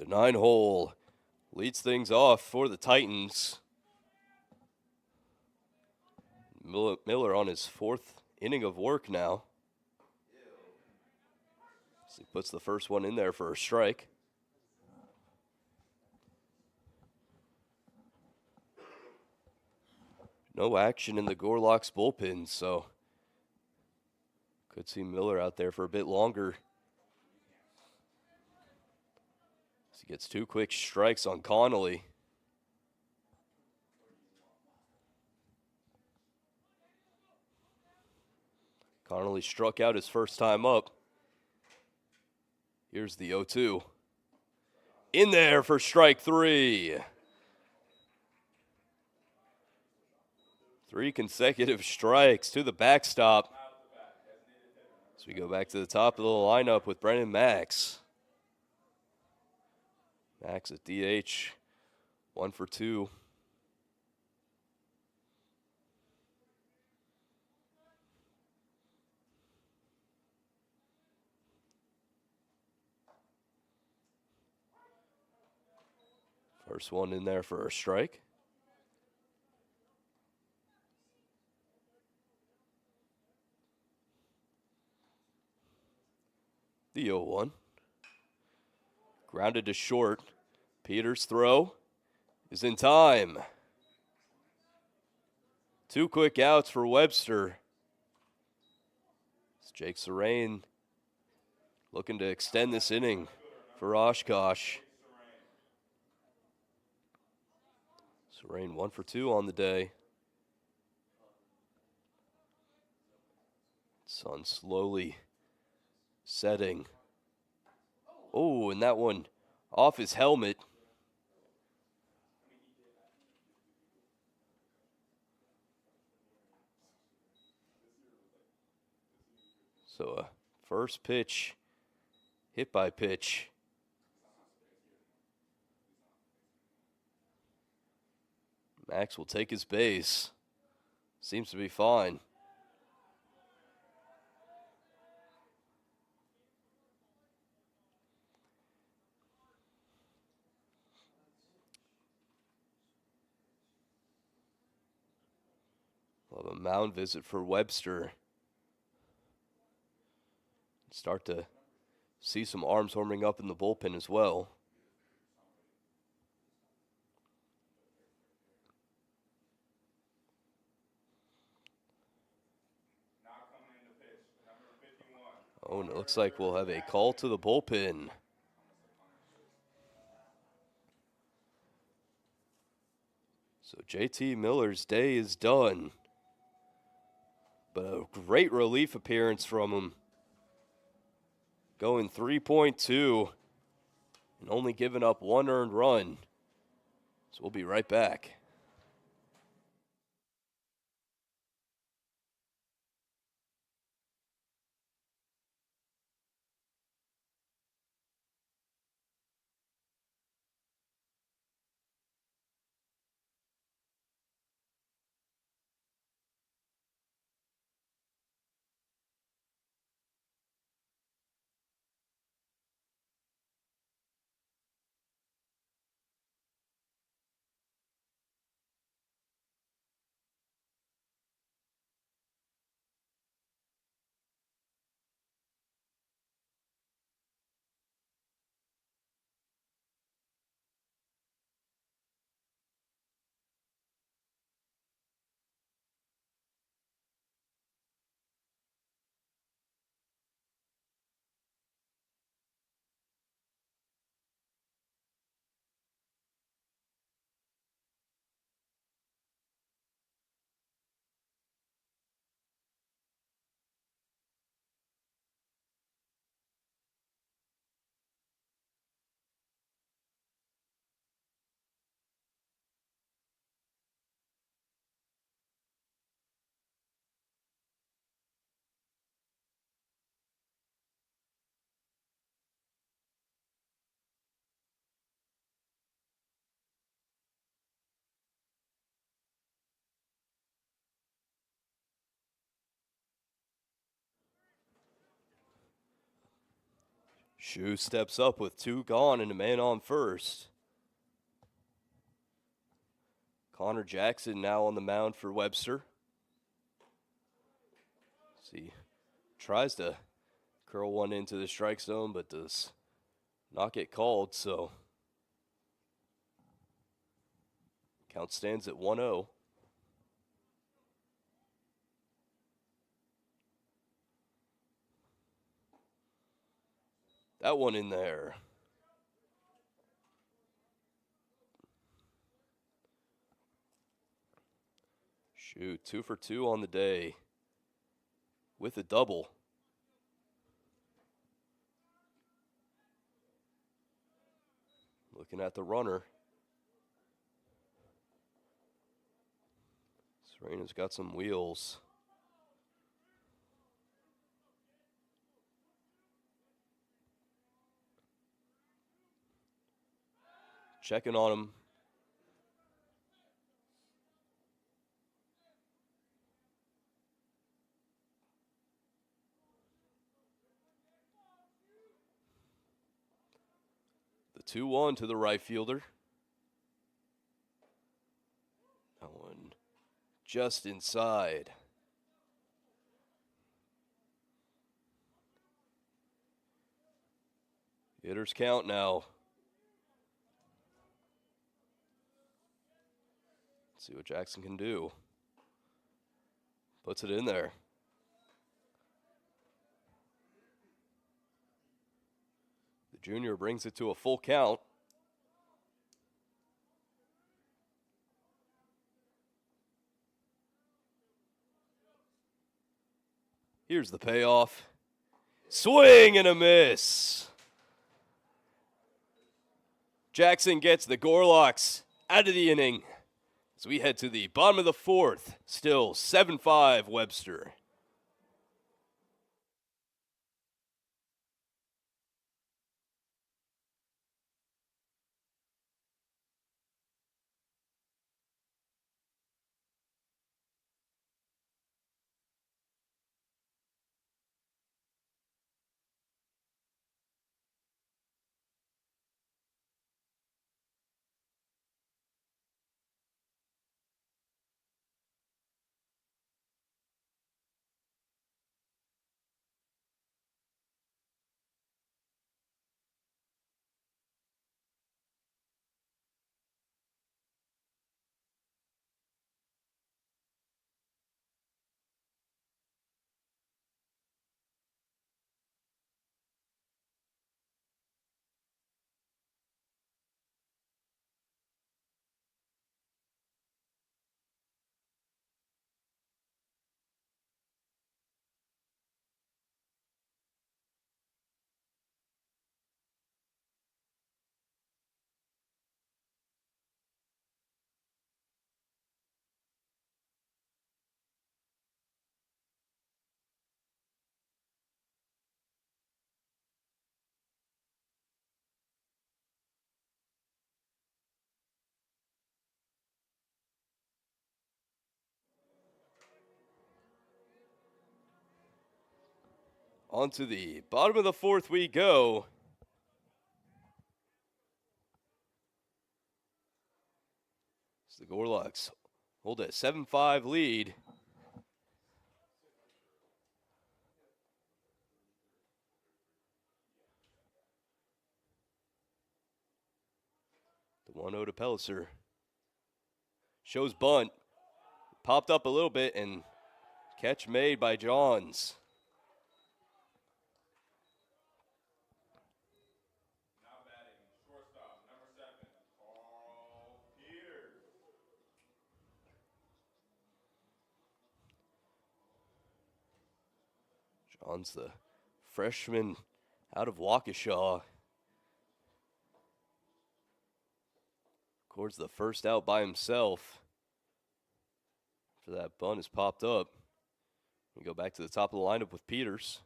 9-hole leads things off for the Titans. Miller on his 4th inning of work now. So he puts the first one in there for a strike. No action in the Gorlock's bullpen, so could see Miller out there for a bit longer. He gets 2 quick strikes on Connolly. Connolly struck out his first time up. Here's the 0-2. In there for strike 3. 3 consecutive strikes to the backstop. So we go back to the top of the lineup with Brennan Max. Max at DH, 1 for 2. First one in there for a strike. The 0-1. Grounded to short. Peters' throw is in time. 2 quick outs for Webster. It's Jake Serrain looking to extend this inning for Oshkosh. Serrain 1 for 2 on the day. Sun slowly setting. Oh, and that one off his helmet. So a first pitch, hit by pitch. Max will take his base. Seems to be fine. We'll have a mound visit for Webster. Start to see some arms warming up in the bullpen as well. Oh, and it looks like we'll have a call to the bullpen. So JT Miller's day is done. But a great relief appearance from him. Going 3.2 and only giving up 1 earned run. So we'll be right back. Shu steps up with 2 gone and a man on first. Connor Jackson now on the mound for Webster. See, tries to curl one into the strike zone, but does not get called, so count stands at 1-0. That one in there. Shoot, 2 for 2 on the day with a double. Looking at the runner. Serena's got some wheels. Checking on him. The 2-1 to the right fielder. That one just inside. Hitters count now. Let's see what Jackson can do. Puts it in there. The junior brings it to a full count. Here's the payoff. Swing and a miss. Jackson gets the Gorlocks out of the inning. As we head to the bottom of the 4th, still 7-5 Webster. On to the bottom of the 4th we go. The Gorlocks hold a 7-5 lead. The 1-0 to Pelliser. Shows bunt. Popped up a little bit and catch made by Johns. Now batting, shortstop, number 7, Carl Peters. Johns, the freshman out of Waukesha. Records the first out by himself. After that bunt is popped up. We go back to the top of the lineup with Peters.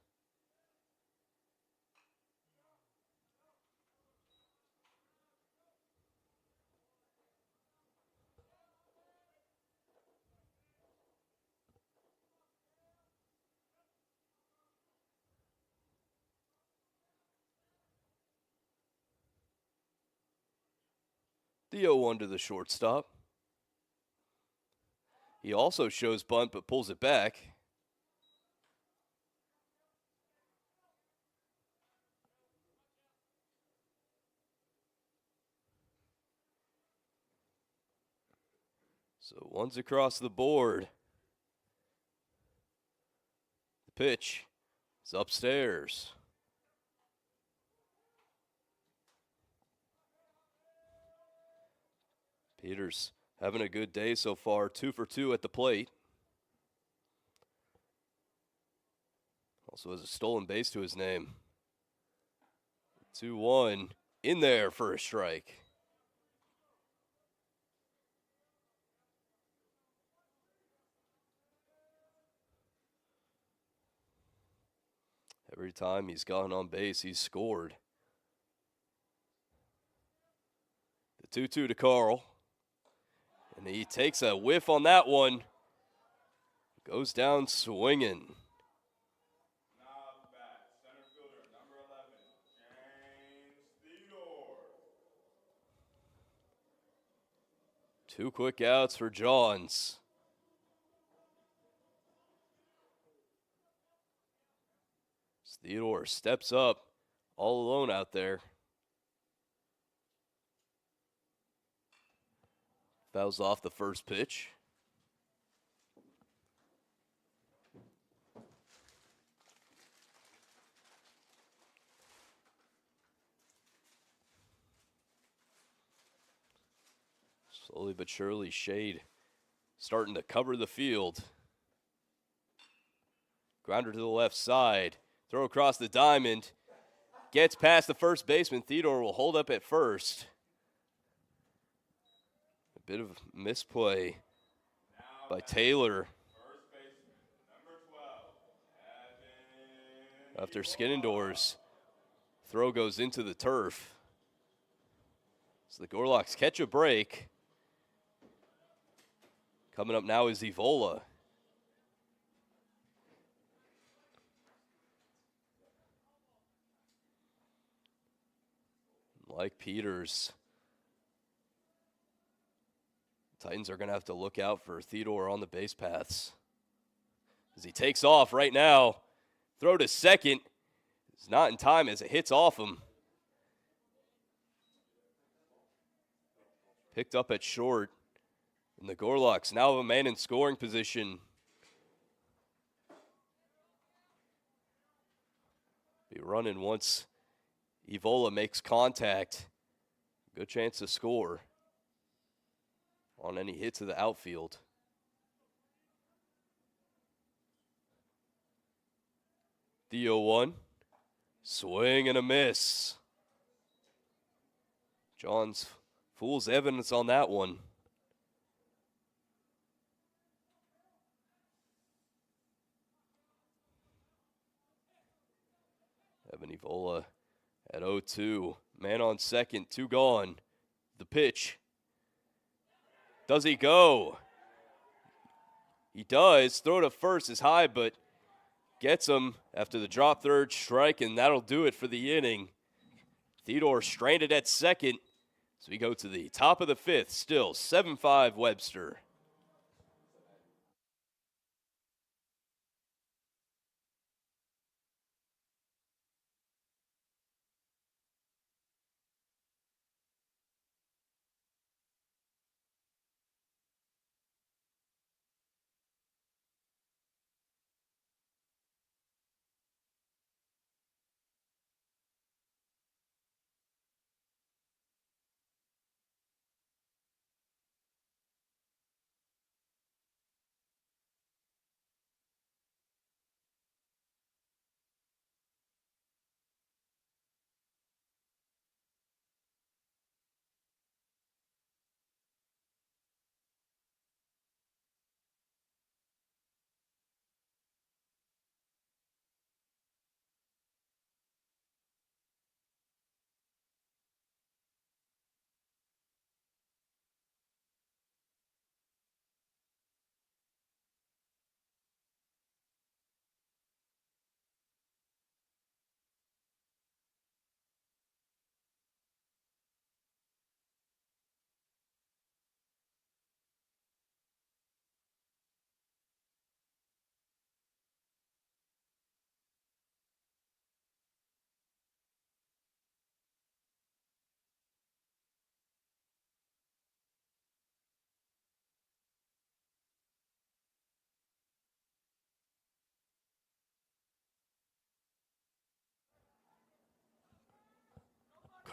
The 0-1 to the shortstop. He also shows bunt but pulls it back. So one's across the board. The pitch is upstairs. Peters having a good day so far, 2 for 2 at the plate. Also has a stolen base to his name. 2-1 in there for a strike. Every time he's gone on base, he's scored. The 2-2 to Carl. And he takes a whiff on that one. Goes down swinging. Now bat, center fielder, number 11, James Theodore. 2 quick outs for Johns. Theodore steps up all alone out there. Fouls off the first pitch. Slowly but surely, shade starting to cover the field. Grounder to the left side. Throw across the diamond. Gets past the first baseman. Theodore will hold up at first. A bit of misplay by Taylor. First baseman, number 12, After Skinnendorf's throw goes into the turf. So the Gorlocks catch a break. Coming up now is Evola. Like Peters, Titans are going to have to look out for Theodore on the base paths. As he takes off right now, throw to second. It's not in time as it hits off him. Picked up at short. And the Gorlocks now have a man in scoring position. Be running once Evola makes contact. Good chance to score on any hit to the outfield. The 0-1. Swing and a miss. Johns fools evidence on that one. Evan Evola at 0-2. Man on second, 2 gone. The pitch. Does he go? He does. Throw to first is high, but gets him after the drop third strike, and that'll do it for the inning. Theodore stranded at second. So we go to the top of the 5th, still 7-5 Webster.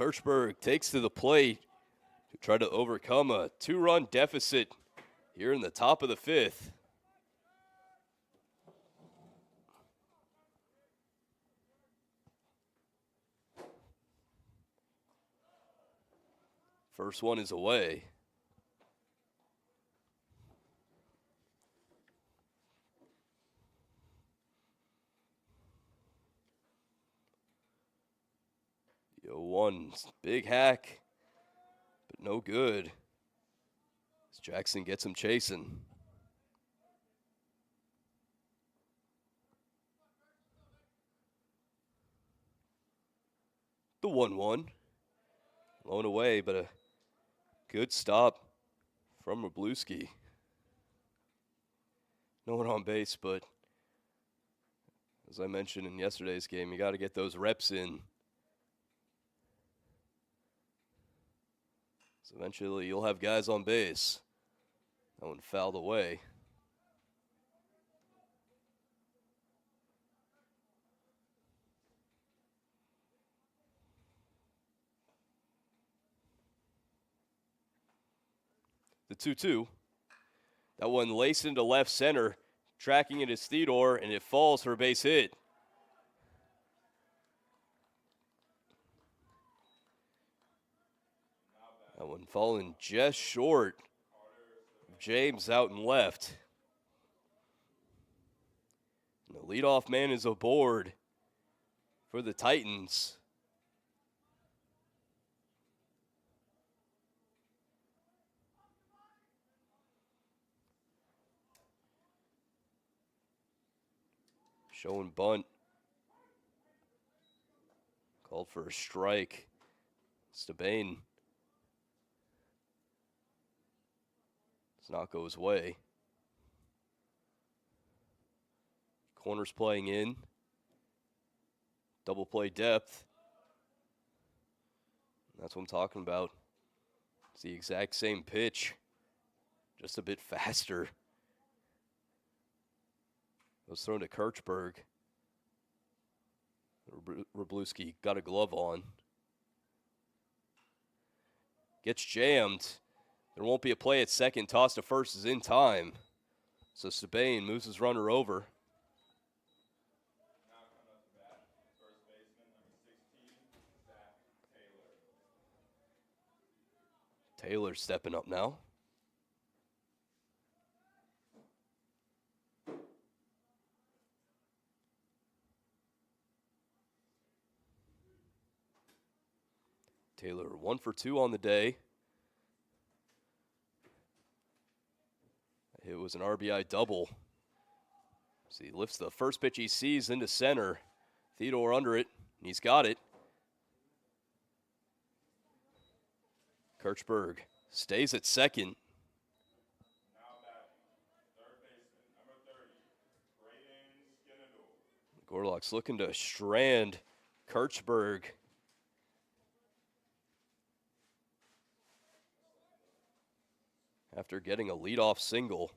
Kirchberg takes to the plate to try to overcome a 2-run deficit here in the top of the 5th. First one is away. The 0-1, big hack, but no good. As Jackson gets him chasing. The 1-1. Blown away, but a good stop from Wroblewski. No one on base, but as I mentioned in yesterday's game, you got to get those reps in. So eventually you'll have guys on base. That one fouled away. The 2-2. That one laced into left center, tracking it is Theodore, and it falls for a base hit. That one falling just short of James out and left. And the leadoff man is aboard for the Titans. Showing bunt. Called for a strike. Stabane does not go his way. Corners playing in. Double play depth. That's what I'm talking about. It's the exact same pitch, just a bit faster. It was thrown to Kirchberg. Wroblewski got a glove on. Gets jammed. There won't be a play at second. Toss to first is in time. So Stabane moves his runner over. Now coming up to bat, first baseman, number 16, Zach Taylor. Taylor stepping up now. Taylor 1 for 2 on the day. It was an RBI double. So he lifts the first pitch he sees into center. Theodore under it, and he's got it. Kirchberg stays at second. Now batting, third baseman, number 30, Gorlock's looking to strand Kirchberg. After getting a leadoff single.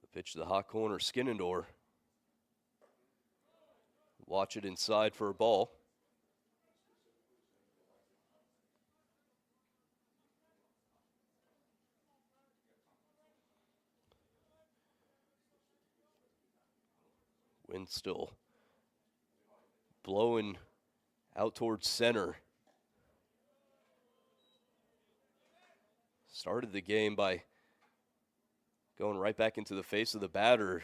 The pitch to the hot corner, Skinnendor. Watch it inside for a ball. Wind still blowing out towards center. Started the game by going right back into the face of the batter.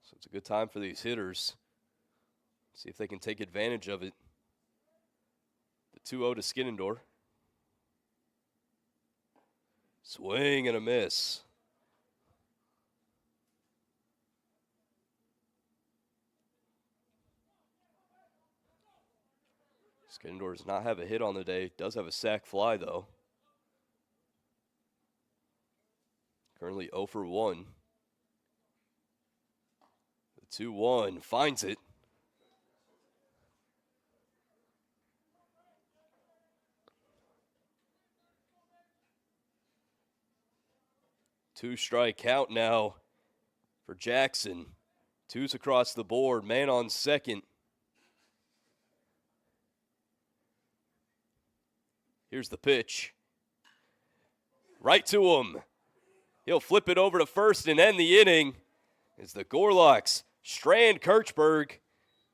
So it's a good time for these hitters. See if they can take advantage of it. The 2-0 to Skinnendor. Swing and a miss. Skinnendor does not have a hit on the day. Does have a sac fly, though. Currently 0 for 1. The 2-1 finds it. 2-strike count now for Jackson. Twos across the board, man on second. Here's the pitch. Right to him. He'll flip it over to first and end the inning as the Gorlocks strand Kirchberg.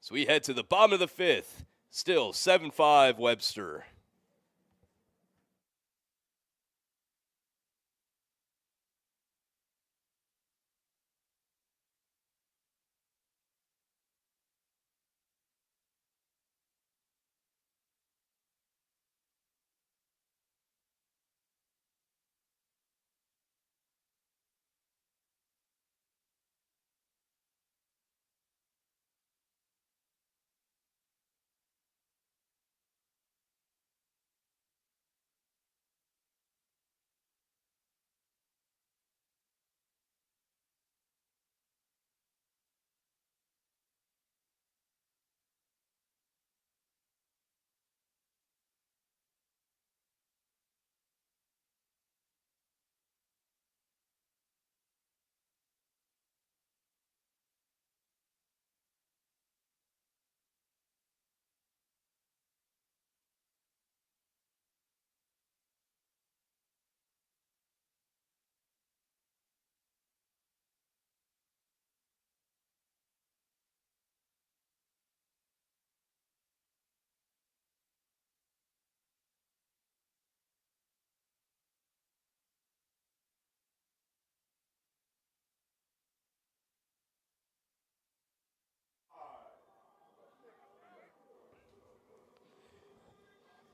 So we head to the bottom of the fifth. Still 7-5 Webster.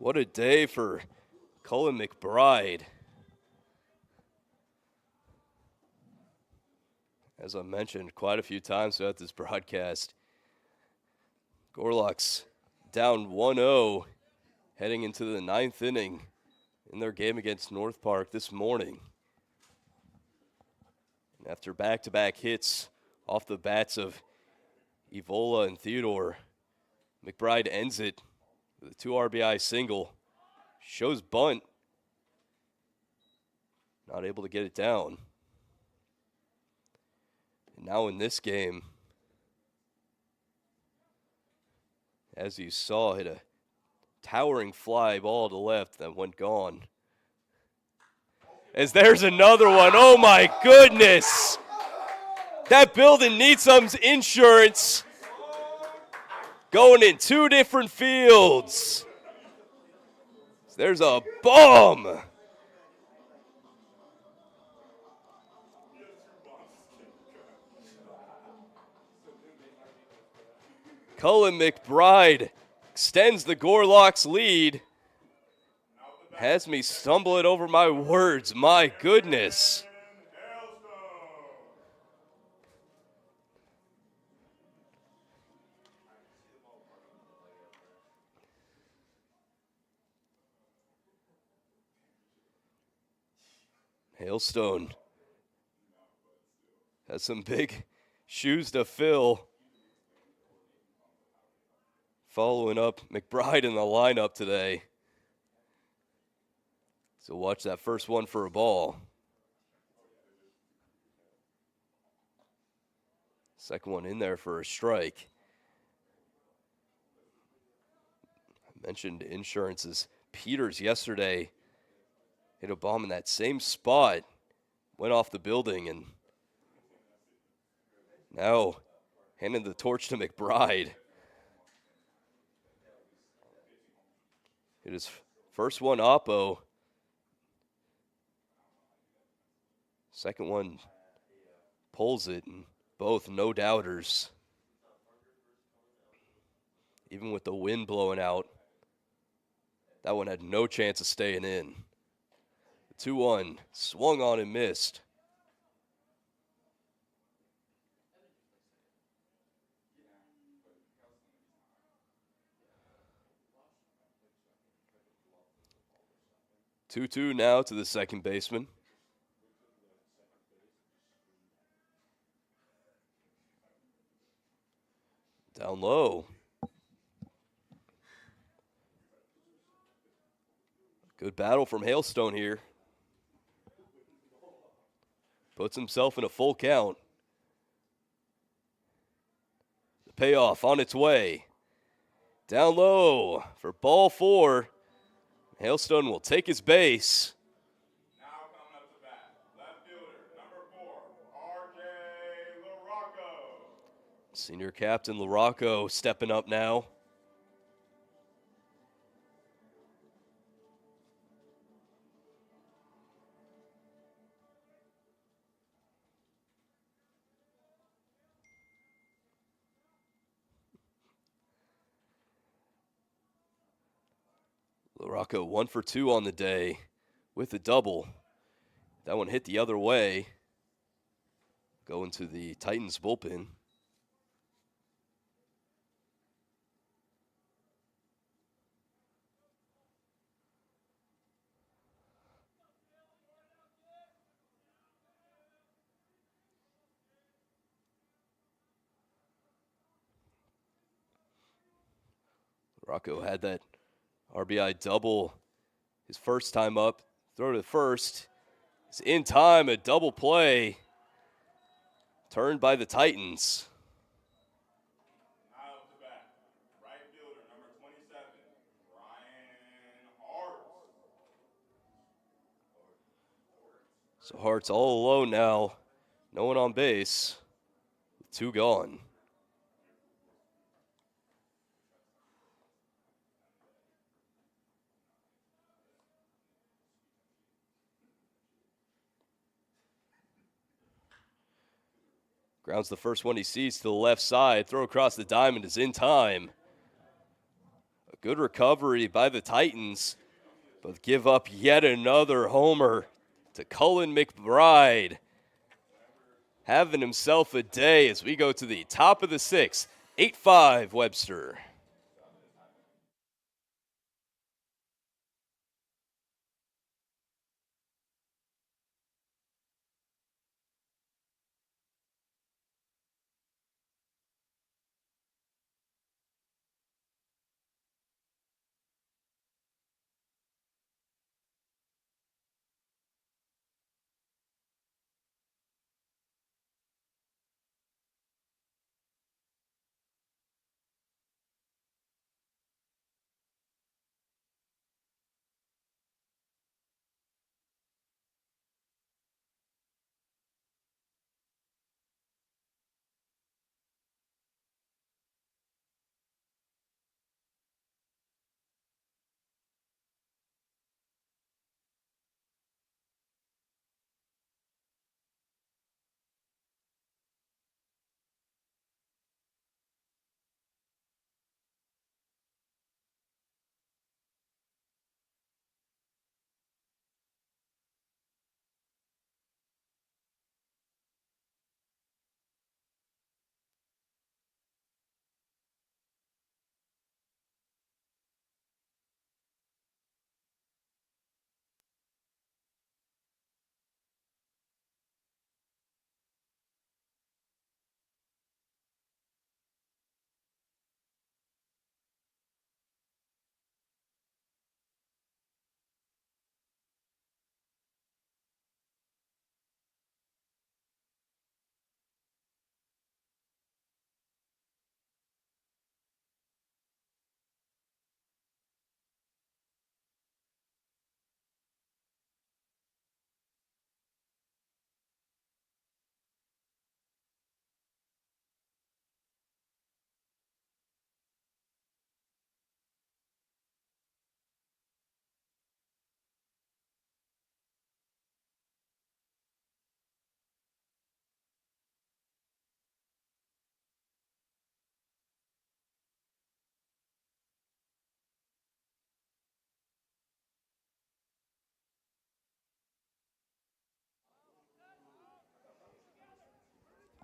What a day for Cullen McBride. As I mentioned quite a few times throughout this broadcast, Gorlock's down 1-0 heading into the ninth inning in their game against North Park this morning. And after back-to-back hits off the bats of Evola and Theodore, McBride ends it with a 2 RBI single. Shows bunt. Not able to get it down. And now in this game, as you saw, hit a towering fly ball to left that went gone. As there's another one. Oh my goodness! That building needs some insurance. Going in 2 different fields. There's a bomb. Cullen McBride extends the Gorlocks lead. Has me stumbling over my words. My goodness. Hailstone has some big shoes to fill. Following up McBride in the lineup today. So watch that first one for a ball. Second one in there for a strike. I mentioned insurances. Peters yesterday hit a bomb in that same spot. Went off the building and now handed the torch to McBride. Hit his first one oppo. Second one pulls it, and both no doubters. Even with the wind blowing out, that one had no chance of staying in. 2-1, swung on and missed. Two-two now to the second baseman. Down low. Good battle from Hailstone here. Puts himself in a full count. The payoff on its way. Down low for ball 4. Hailstone will take his base. Now coming up to bat, left fielder, number 4, R.J. LaRocco. Senior captain LaRocco stepping up now. LaRocco 1 for 2 on the day with a double. That one hit the other way. Going to the Titans bullpen. LaRocco had that RBI double his first time up. Throw to first. It's in time, a double play. Turned by the Titans. Now up to bat, right fielder, number 27, Ryan Hart. So Hart's all alone now. No one on base. With 2 gone. Grounds the first one he sees to the left side. Throw across the diamond is in time. A good recovery by the Titans, but give up yet another homer to Cullen McBride. Having himself a day as we go to the top of the 6th. 8-5 Webster.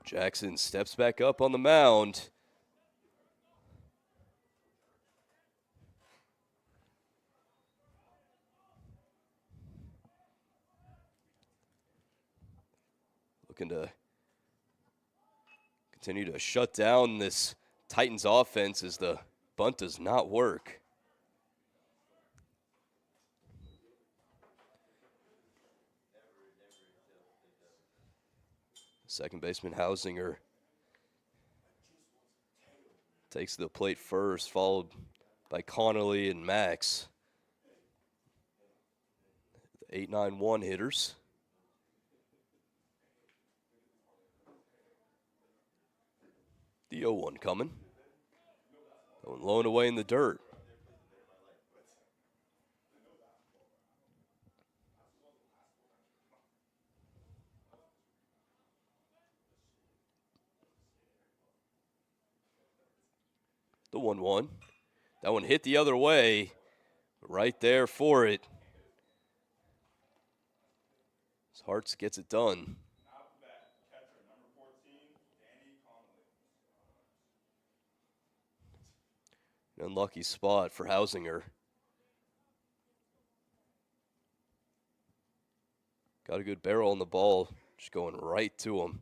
Jackson steps back up on the mound. Looking to continue to shut down this Titans offense as the bunt does not work. Second baseman Hausinger takes the plate first, followed by Connolly and Max. The 8-9-1 hitters. The 0-1 coming. That one low and away in the dirt. The 1-1. That one hit the other way. Right there for it. Hartz gets it done. An unlucky spot for Hausinger. Got a good barrel on the ball, just going right to him.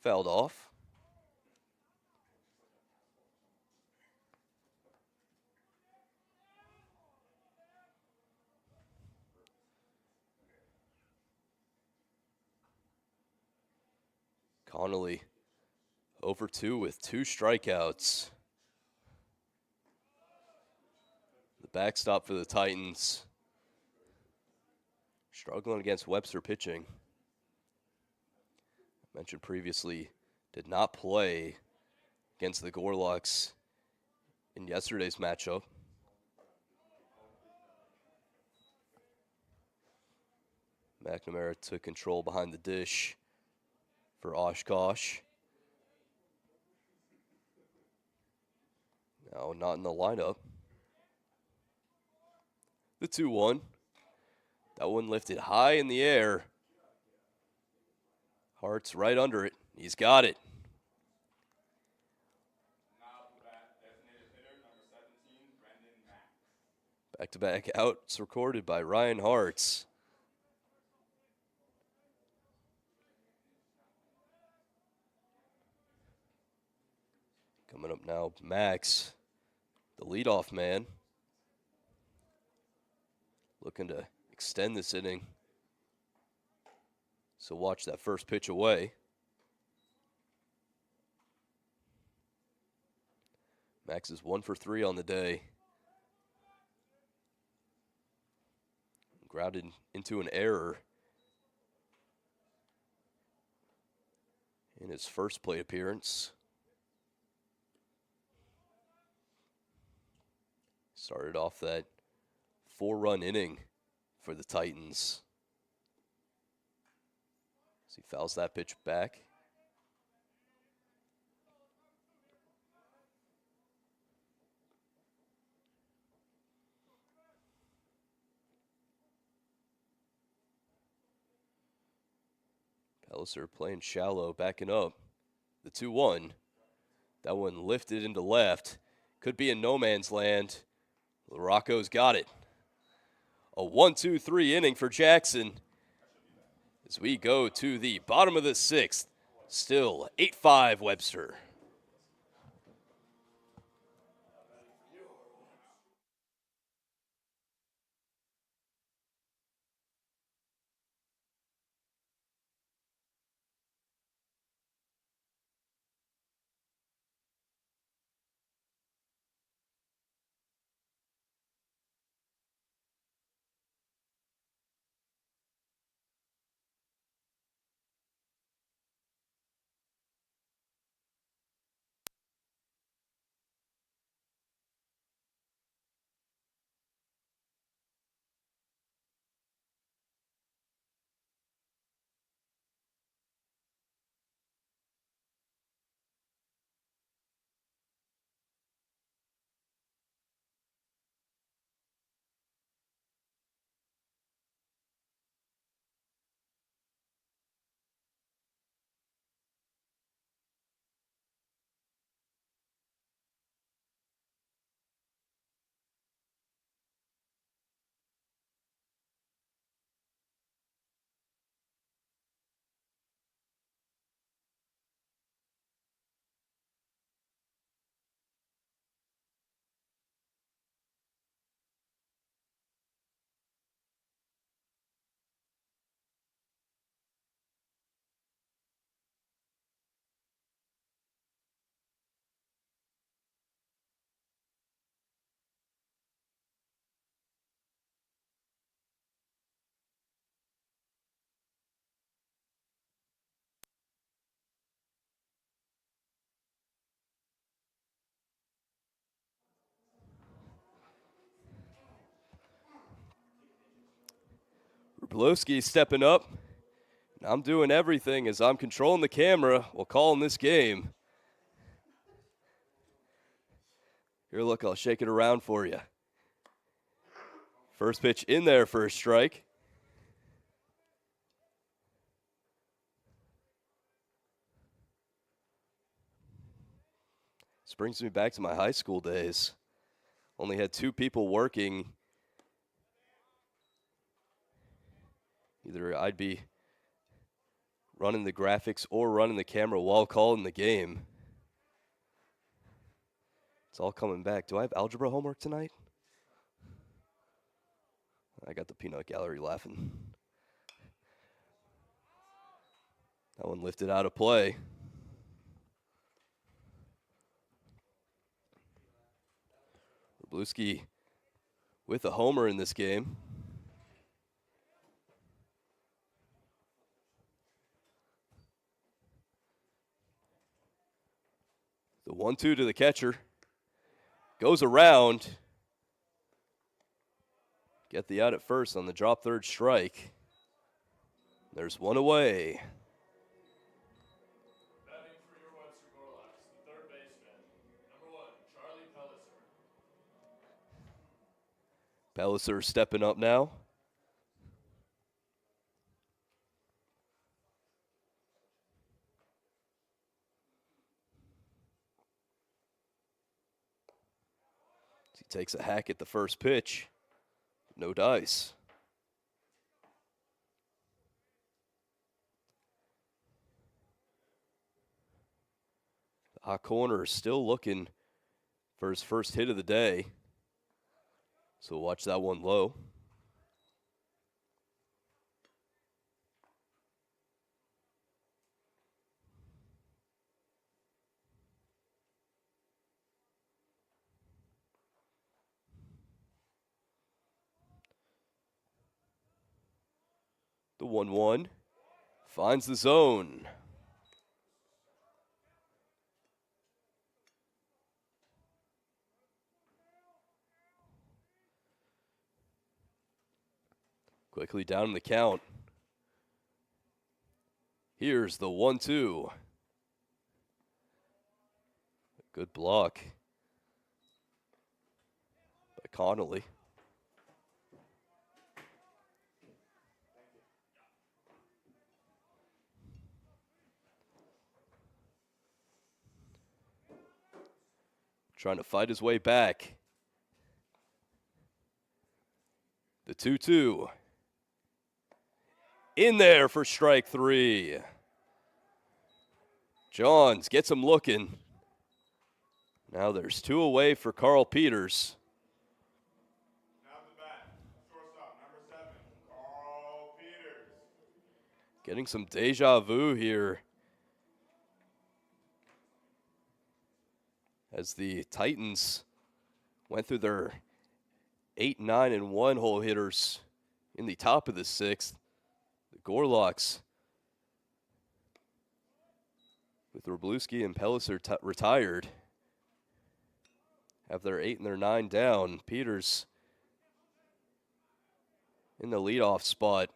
Fouled off. Connolly over 2 with 2 strikeouts. The backstop for the Titans. Struggling against Webster pitching. I mentioned previously, did not play against the Gorlocks in yesterday's matchup. McNamara took control behind the dish for Oshkosh. Now not in the lineup. The 2-1. That one lifted high in the air. Hart's right under it. He's got it. Back-to-back outs recorded by Ryan Hartz. Coming up now, Max, the leadoff man. Looking to extend this inning. So watch that first pitch away. Max is 1 for 3 on the day. Grounded into an error in his first plate appearance. Started off that 4-run inning for the Titans. As he fouls that pitch back. Pelliser playing shallow, backing up. The 2-1. That one lifted into left. Could be in no man's land. LaRocco's got it. A 1-2-3 inning for Jackson. As we go to the bottom of the 6th. Still 8-5 Webster. Wroblewski stepping up. I'm doing everything as I'm controlling the camera while calling this game. Here, look, I'll shake it around for you. First pitch in there for a strike. This brings me back to my high school days. Only had 2 people working. Either I'd be running the graphics or running the camera while calling the game. It's all coming back. Do I have algebra homework tonight? I got the peanut gallery laughing. That one lifted out of play. Wroblewski with a homer in this game. The 1-2 to the catcher. Goes around. Get the out at first on the drop third strike. There's one away. Batting for your Webster Gorlocks, the third baseman, number 1, Charlie Pelliser. Pelliser stepping up now. He takes a hack at the first pitch. No dice. The hot corner is still looking for his first hit of the day. So watch that one low. The 1-1 finds the zone. Quickly down in the count. Here's the 1-2. Good block by Connolly. Trying to fight his way back. The 2-2. In there for strike 3. Johns gets him looking. Now there's 2 away for Carl Peters. Now the bat, shortstop, number 7, Carl Peters. Getting some deja vu here. As the Titans went through their 8, 9, and 1 hole hitters in the top of the 6th. The Gorlocks, with Wroblewski and Pelliser retired, have their 8 and their 9 down. Peters in the leadoff spot.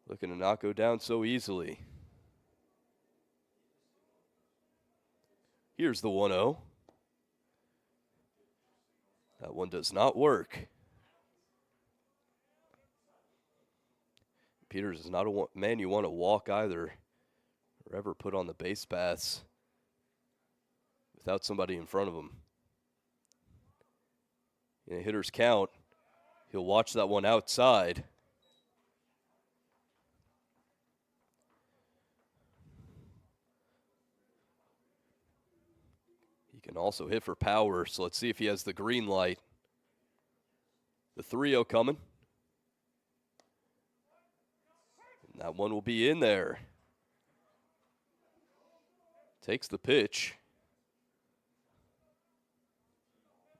Looking to not go down so easily. Here's the 1-0. That one does not work. Peters is not a man you want to walk either, or ever put on the base paths without somebody in front of him. In a hitter's count, he'll watch that one outside. He can also hit for power, so let's see if he has the green light. The 3-0 coming. And that one will be in there. Takes the pitch.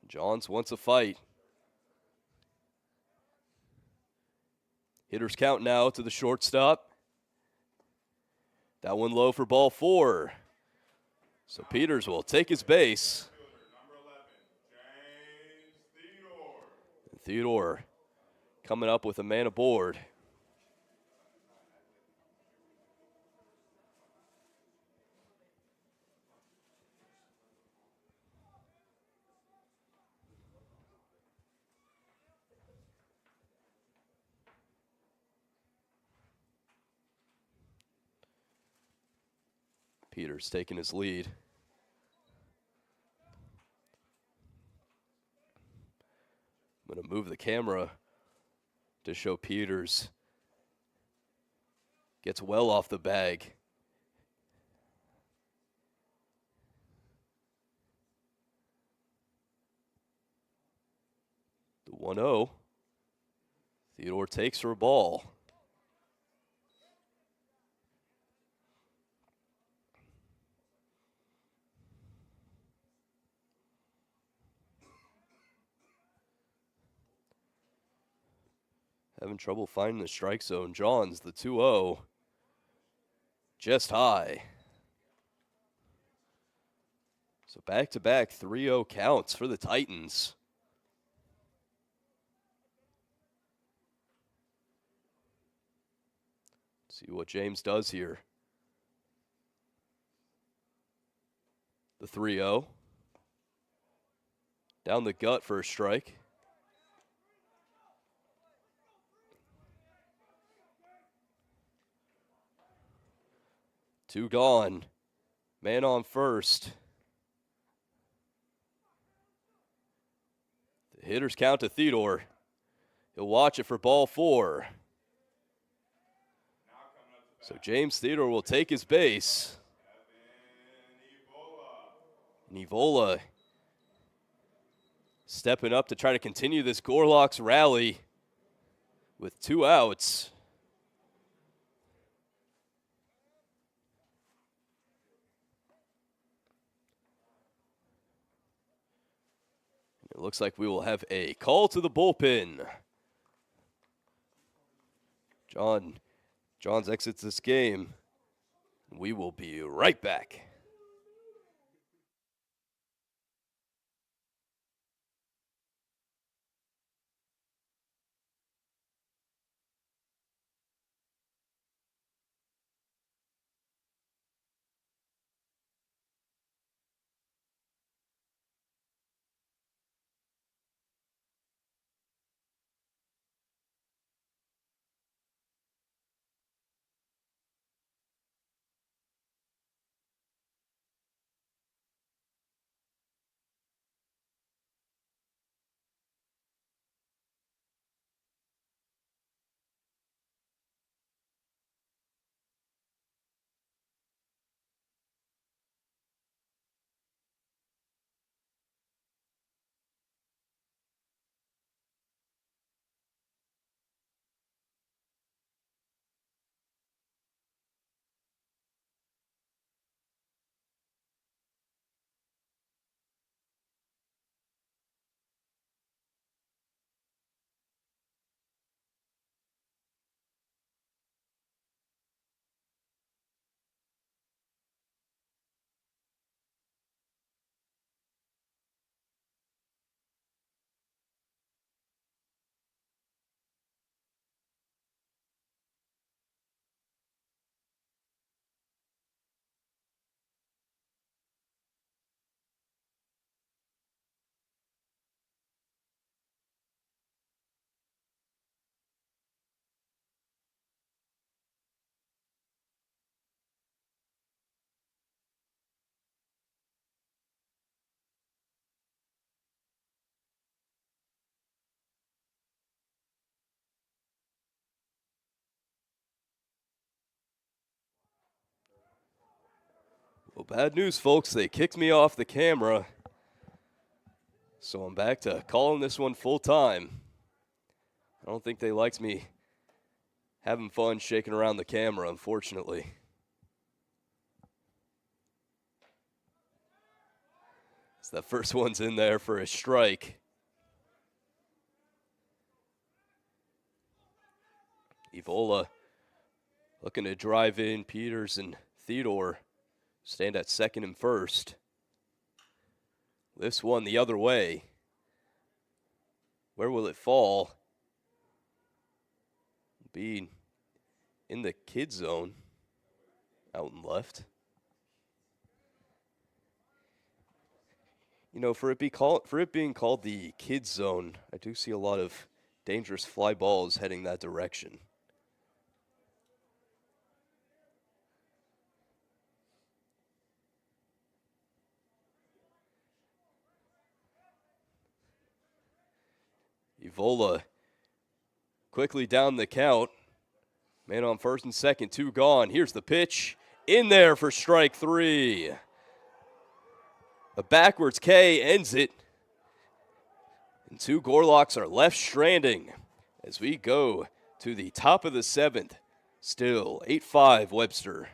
Johns wants a fight. Hitter's count now to the shortstop. That one low for ball 4. So Peters will take his base. Theodore coming up with a man aboard. Peters taking his lead. I'm going to move the camera to show Peters gets well off the bag. The 1-0. Theodore takes for a ball. Having trouble finding the strike zone. Johns, the 2-0. Just high. So back-to-back 3-0 counts for the Titans. See what James does here. The 3-0. Down the gut for a strike. Two gone. Man on first. The hitters count to Theodore. He'll watch it for ball 4. So James Theodore will take his base. Nivola stepping up to try to continue this Gorlock's rally with 2 outs. It looks like we will have a call to the bullpen. Johns exits this game. We will be right back. Well, bad news, folks. They kicked me off the camera. So I'm back to calling this one full time. I don't think they liked me having fun shaking around the camera, unfortunately. So that first one's in there for a strike. Evola looking to drive in. Peters and Theodore stand at second and first. This one the other way. Where will it fall? Be in the kid zone out and left. You know, for it being called the kid zone, I do see a lot of dangerous fly balls heading that direction. Evola quickly down the count. Man on first and second, 2 gone. Here's the pitch. In there for strike 3. A backwards K ends it. And 2 Gorlocks are left stranding as we go to the top of the 7th. Still 8-5 Webster.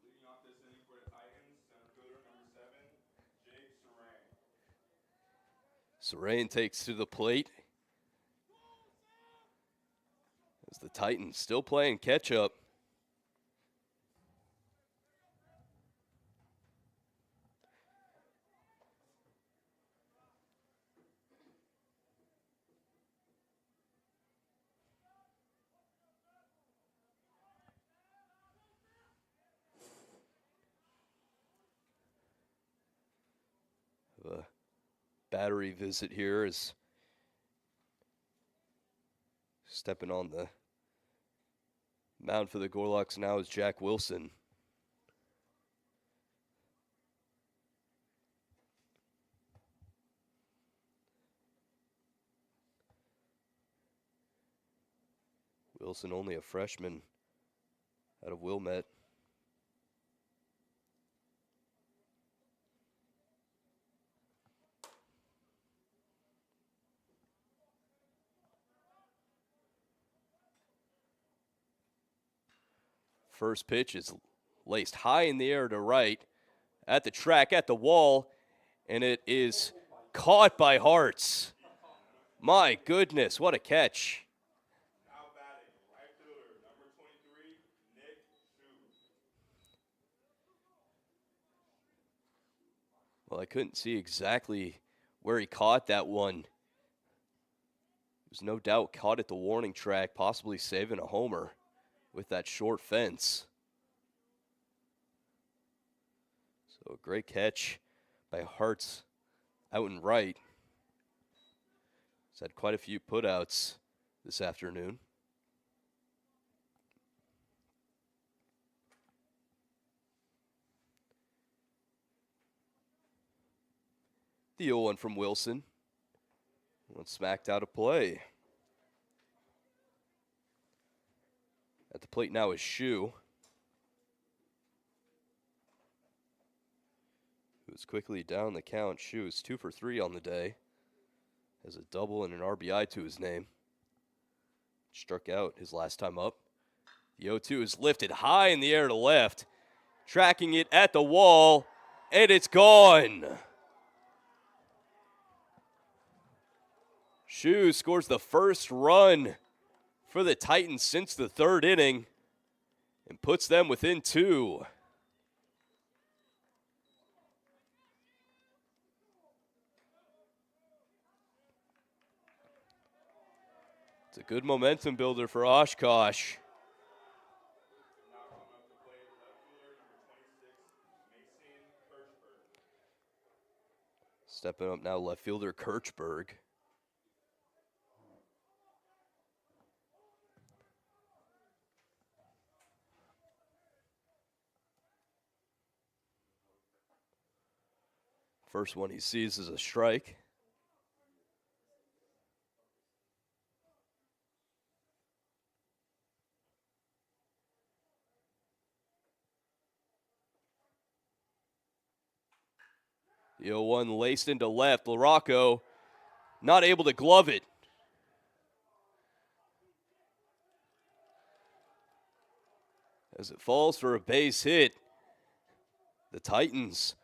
Leading off this inning for the Titans, center fielder number 7, Jake Serain. Serain takes to the plate. As the Titans still playing catch up. A battery visit here is stepping on the mound for the Gorlocks now is Jack Wilson. Wilson only a freshman out of Wilmette. First pitch is laced high in the air to right, at the track, at the wall, and it is caught by Hartz. My goodness, what a catch. Now batting, right fielder number 23, Nick Shu. Well, I couldn't see exactly where he caught that one. There's no doubt caught at the warning track, possibly saving a homer with that short fence. So a great catch by Hartz out and right. He's had quite a few putouts this afternoon. The 0-1 from Wilson. One smacked out of play. At the plate now is Shu, who's quickly down the count. Shu is 2 for 3 on the day. Has a double and an RBI to his name. Struck out his last time up. The 0-2 is lifted high in the air to left. Tracking it at the wall, and it's gone. Shu scores the first run for the Titans since the third inning and puts them within 2. It's a good momentum builder for Oshkosh. Stepping up now, left fielder Kirchberg. First one he sees is a strike. The 0-1 laced into left. LaRocco not able to glove it. As it falls for a base hit, the Titans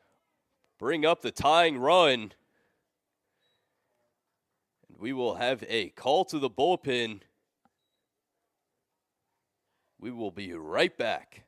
bring up the tying run. And we will have a call to the bullpen. We will be right back.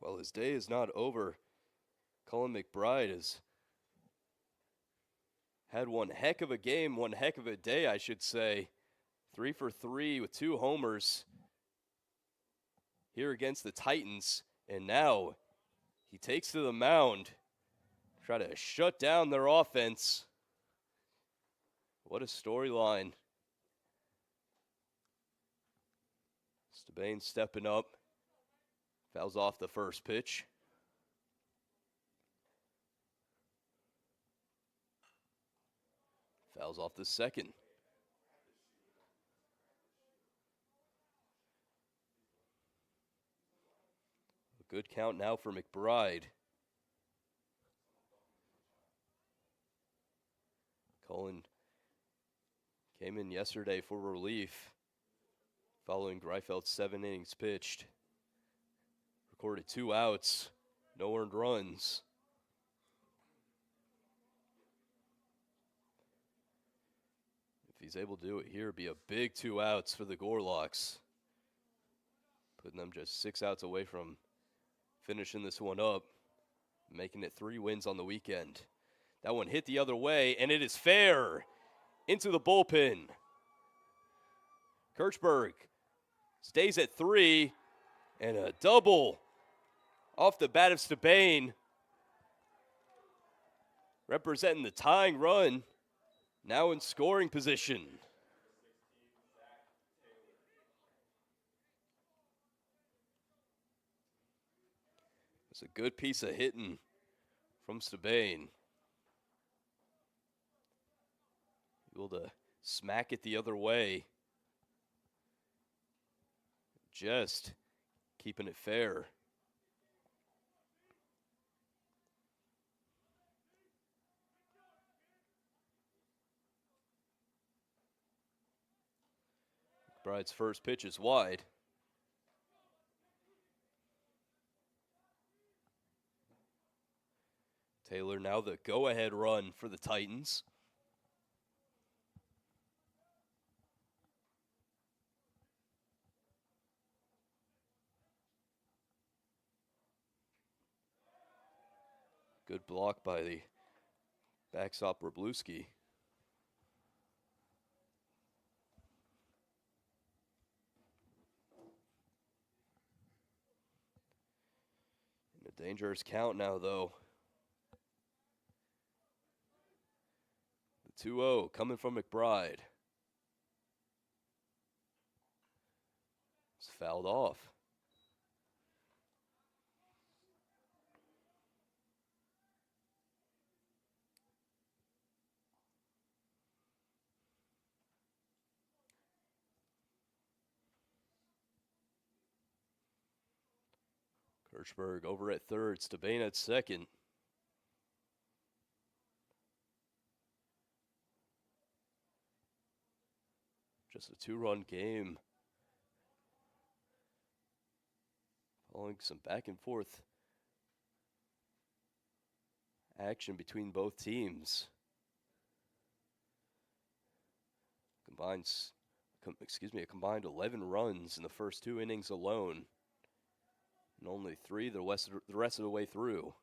Well, his day is not over. Cullen McBride has had one heck of a game, one heck of a day, I should say. 3 for 3 with 2 homers here against the Titans. And now he takes to the mound, try to shut down their offense. What a storyline. Stabane stepping up. Fouls off the first pitch. Fouls off the second. A good count now for McBride. Cullen came in yesterday for relief following Greifeld's 7 innings pitched. Recorded 2 outs, no earned runs. If he's able to do it here, it'd be a big 2 outs for the Gorlocks. Putting them just 6 outs away from finishing this one up, making it 3 wins on the weekend. That one hit the other way, and it is fair into the bullpen. Kirchberg stays at 3, and a double off the bat of Stabane, representing the tying run, now in scoring position. It's a good piece of hitting from Stabane. Able to smack it the other way. Just keeping it fair. McBride's first pitch is wide. Taylor now the go-ahead run for the Titans. Good block by the backstop Wroblewski. In a dangerous count now, though. The 2-0 coming from McBride. It's fouled off. Kirchberg over at third, Stabane at second. Just a 2-run game. Following some back and forth action between both teams. A combined 11 runs in the first 2 innings alone. And only 3 the rest of the way through.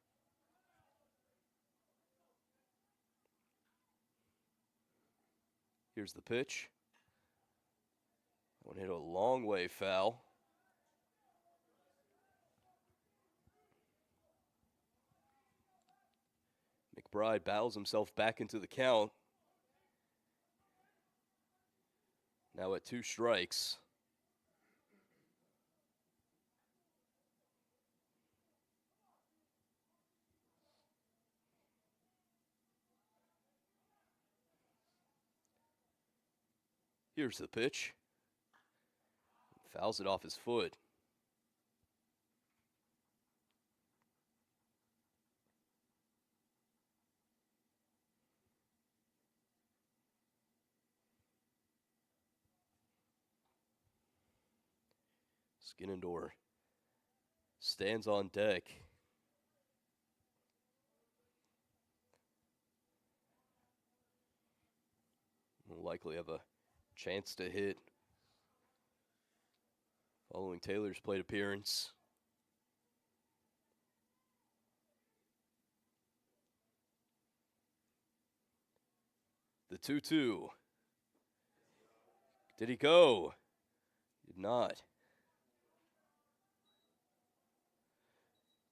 Here's the pitch. One hit a long way foul. McBride battles himself back into the count. Now at 2 strikes. Here's the pitch. Fouls it off his foot. Skinnendor stands on deck. Will likely have a chance to hit following Taylor's plate appearance. The 2-2. Did he go? Did not.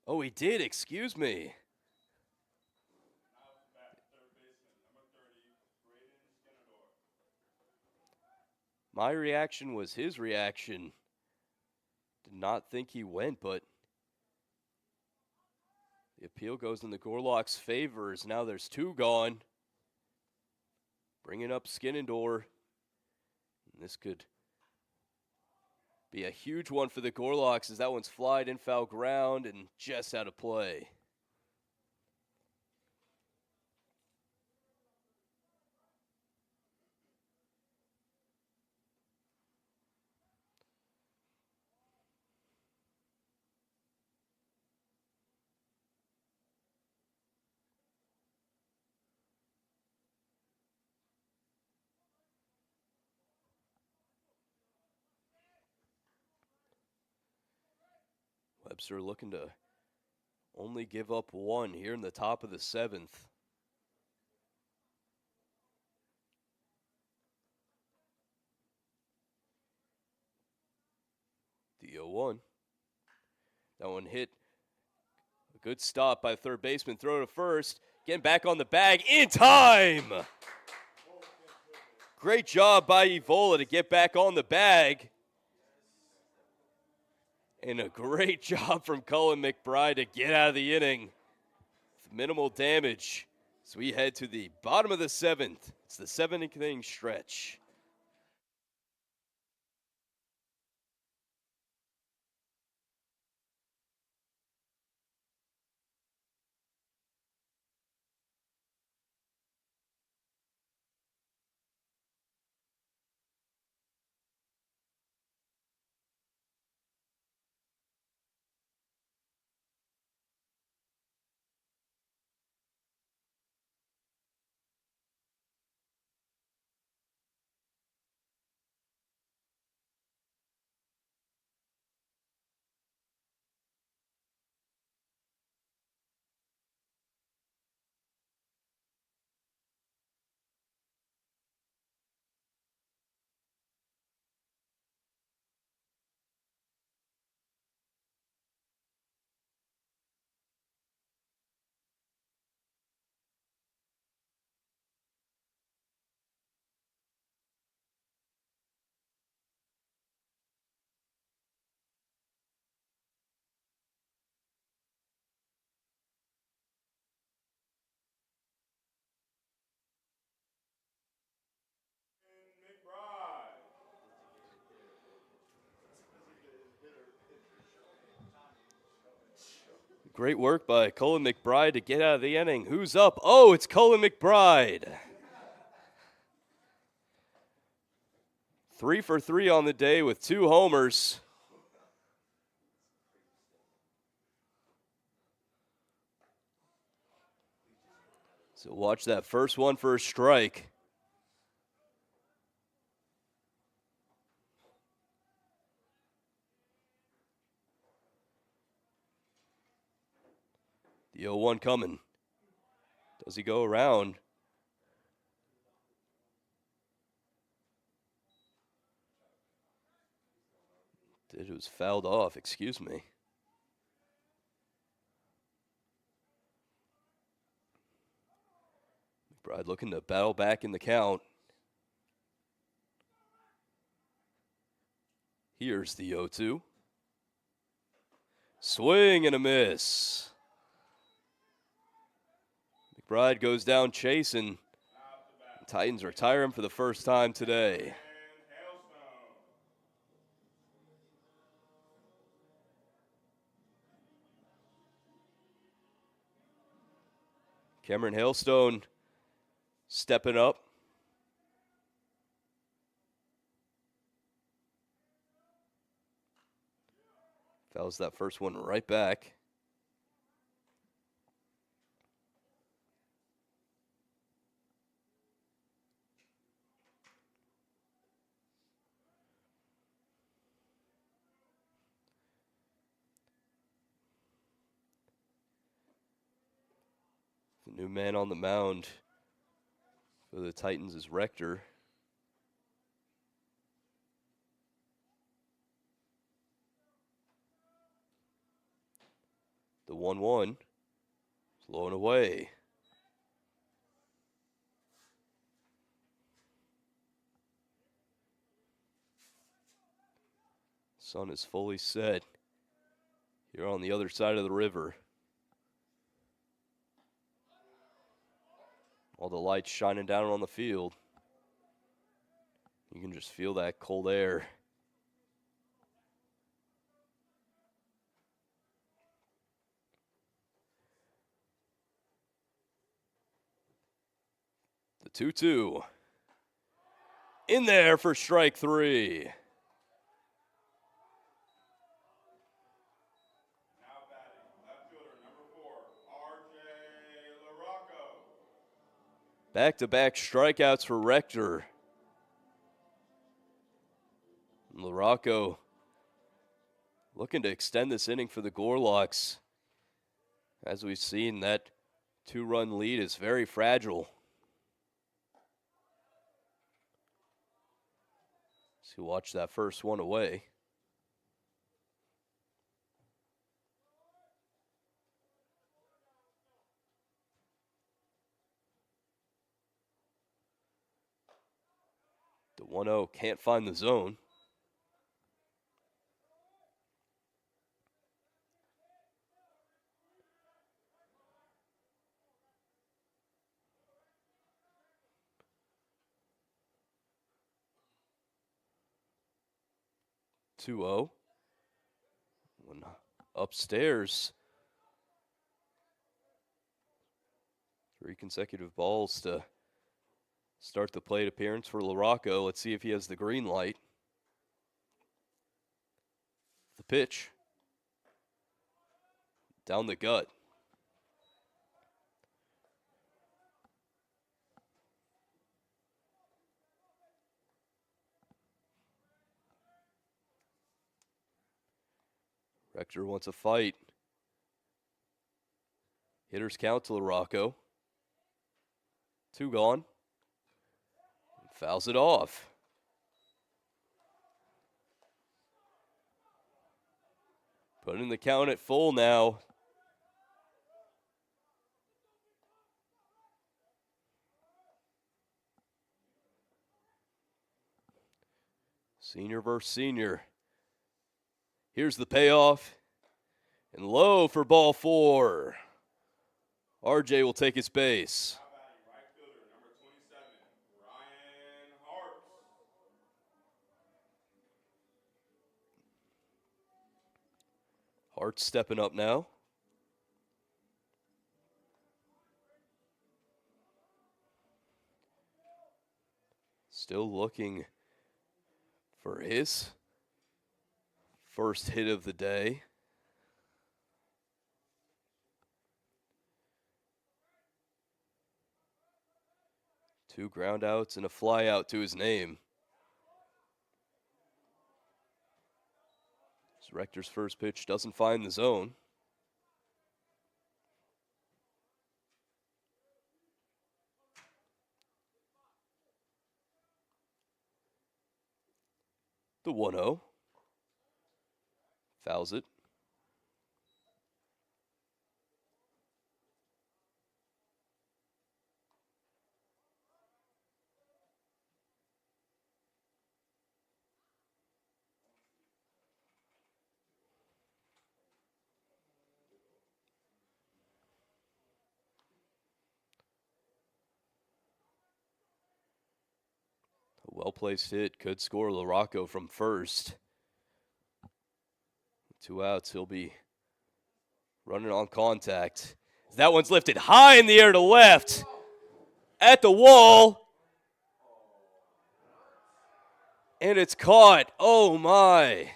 Oh, he did, excuse me. My reaction was his reaction. Did not think he went, but the appeal goes in the Gorlock's favor as now there's 2 gone. Bringing up Skinnendor. And this could be a huge one for the Gorlocks as that one's flied in foul ground and just out of play. Webster looking to only give up 1 here in the top of the 7th. The 0-1. That one hit. A good stop by the third baseman. Throw to first. Getting back on the bag in time. Great job by Evola to get back on the bag. And a great job from Cullen McBride to get out of the inning with minimal damage. So we head to the bottom of the 7th. It's the 7th inning stretch. McBride. Great work by Cullen McBride to get out of the inning. Who's up? Oh, it's Cullen McBride. 3 for 3 on the day with 2 homers. So watch that first one for a strike. The 0-1 coming. Does he go around? It was fouled off, excuse me. McBride looking to battle back in the count. Here's the 0-2. Swing and a miss. McBride goes down chasing. Titans retire him for the first time today. Cameron Hailstone stepping up. Fouls that first one right back. The new man on the mound for the Titans is Rector. The 1-1 is low and away. Sun is fully set here on the other side of the river. All the lights shining down on the field. You can just feel that cold air. The 2-2. In there for strike 3. Now batting, left fielder, number 4, R.J. LaRocco. Back-to-back strikeouts for Rector. LaRocco looking to extend this inning for the Gorlocks. As we've seen, that 2-run lead is very fragile. So watch that first one away. The 1-0 can't find the zone. Two-0. One upstairs. 3 consecutive balls to start the plate appearance for LaRocco. Let's see if he has the green light. The pitch. Down the gut. Rector wants a fight. Hitters count to LaRocco. 2 gone. Fouls it off. Putting the count at full now. Senior versus senior. Here's the payoff. And low for ball 4. RJ will take his base. Now batting, right fielder, number 27, Ryan Hart. Hart stepping up now. Still looking for his first hit of the day. Two ground outs and a fly out to his name. As Rector's first pitch doesn't find the zone. The 1-0. Fouls it. A well-placed hit could score LaRocco from first. 2 outs, he'll be running on contact. That one's lifted high in the air to left. At the wall. And it's caught. Oh my.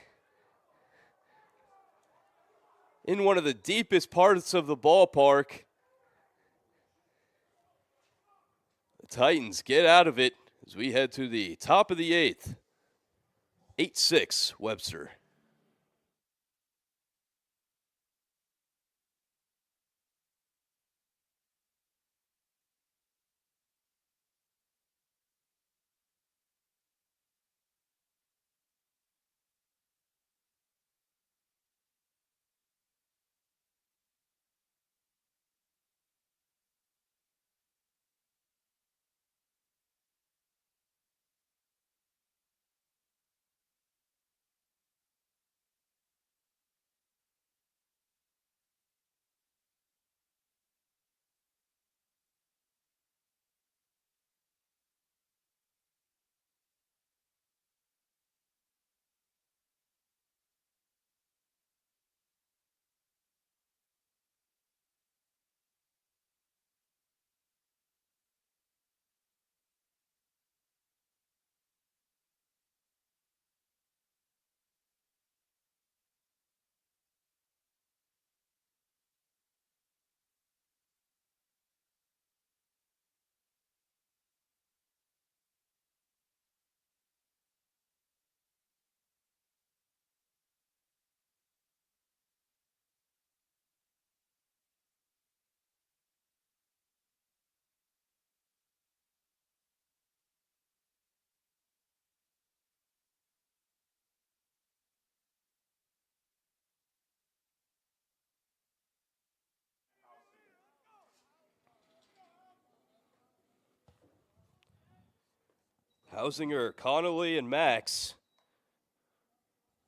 In one of the deepest parts of the ballpark. The Titans get out of it as we head to the top of the 8th. 8-6 Webster. Hausinger, Connolly, and Max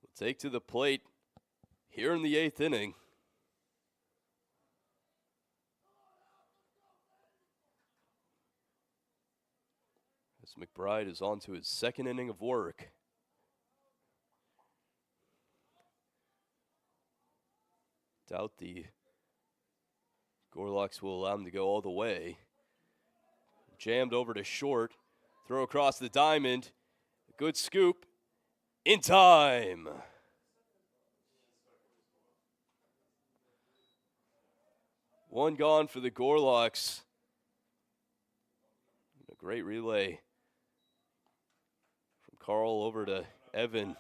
will take to the plate here in the 8th inning. As McBride is on to his 2nd inning of work. Doubt the Gorlocks will allow him to go all the way. Jammed over to short. Throw across the diamond. Good scoop. In time. One gone for the Gorlocks. A great relay from Carl over to Evan. Number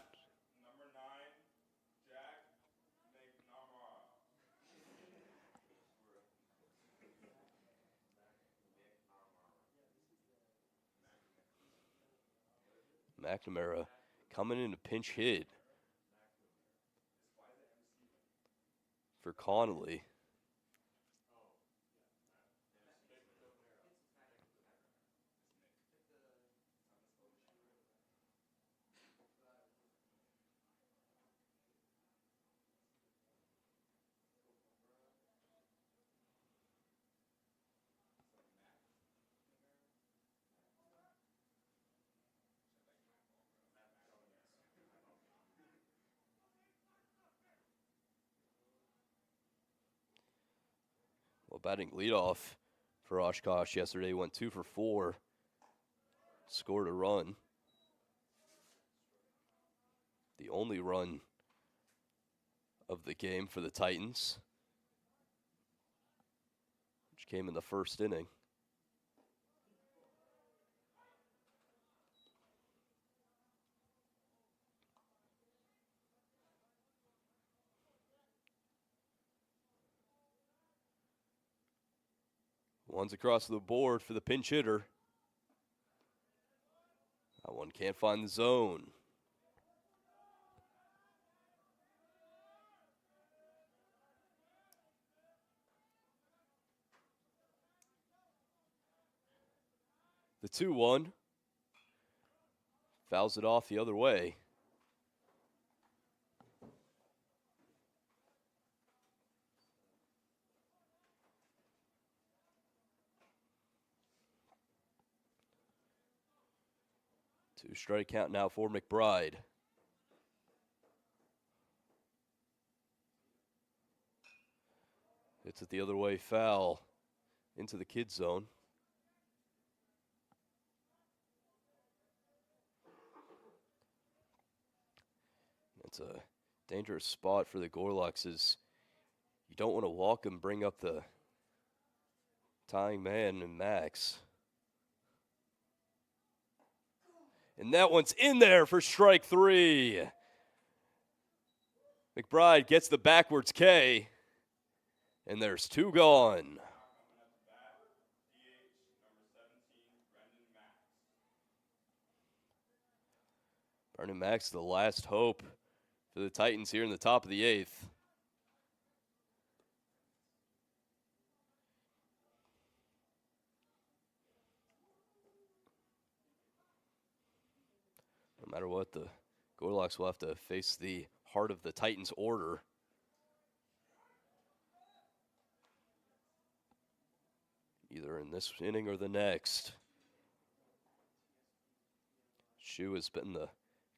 9, Jack McNamara coming in a pinch hit for Connolly. Well, batting leadoff for Oshkosh yesterday went 2 for 4. Scored a run. The only run of the game for the Titans, which came in the 1st inning. One's across the board for the pinch hitter. That one can't find the zone. The 2-1. Fouls it off the other way. Two-strike count now for McBride. Hits it the other way, foul into the kid zone. It's a dangerous spot for the Gorlocks, as you don't want to walk and bring up the tying man and Max. And that one's in there for strike 3. McBride gets the backwards K, and there's 2 gone. Brendan Max, the last hope for the Titans here in the top of the 8th. No matter what, the Gorlocks will have to face the heart of the Titans order. Either in this inning or the next. Shoe has been the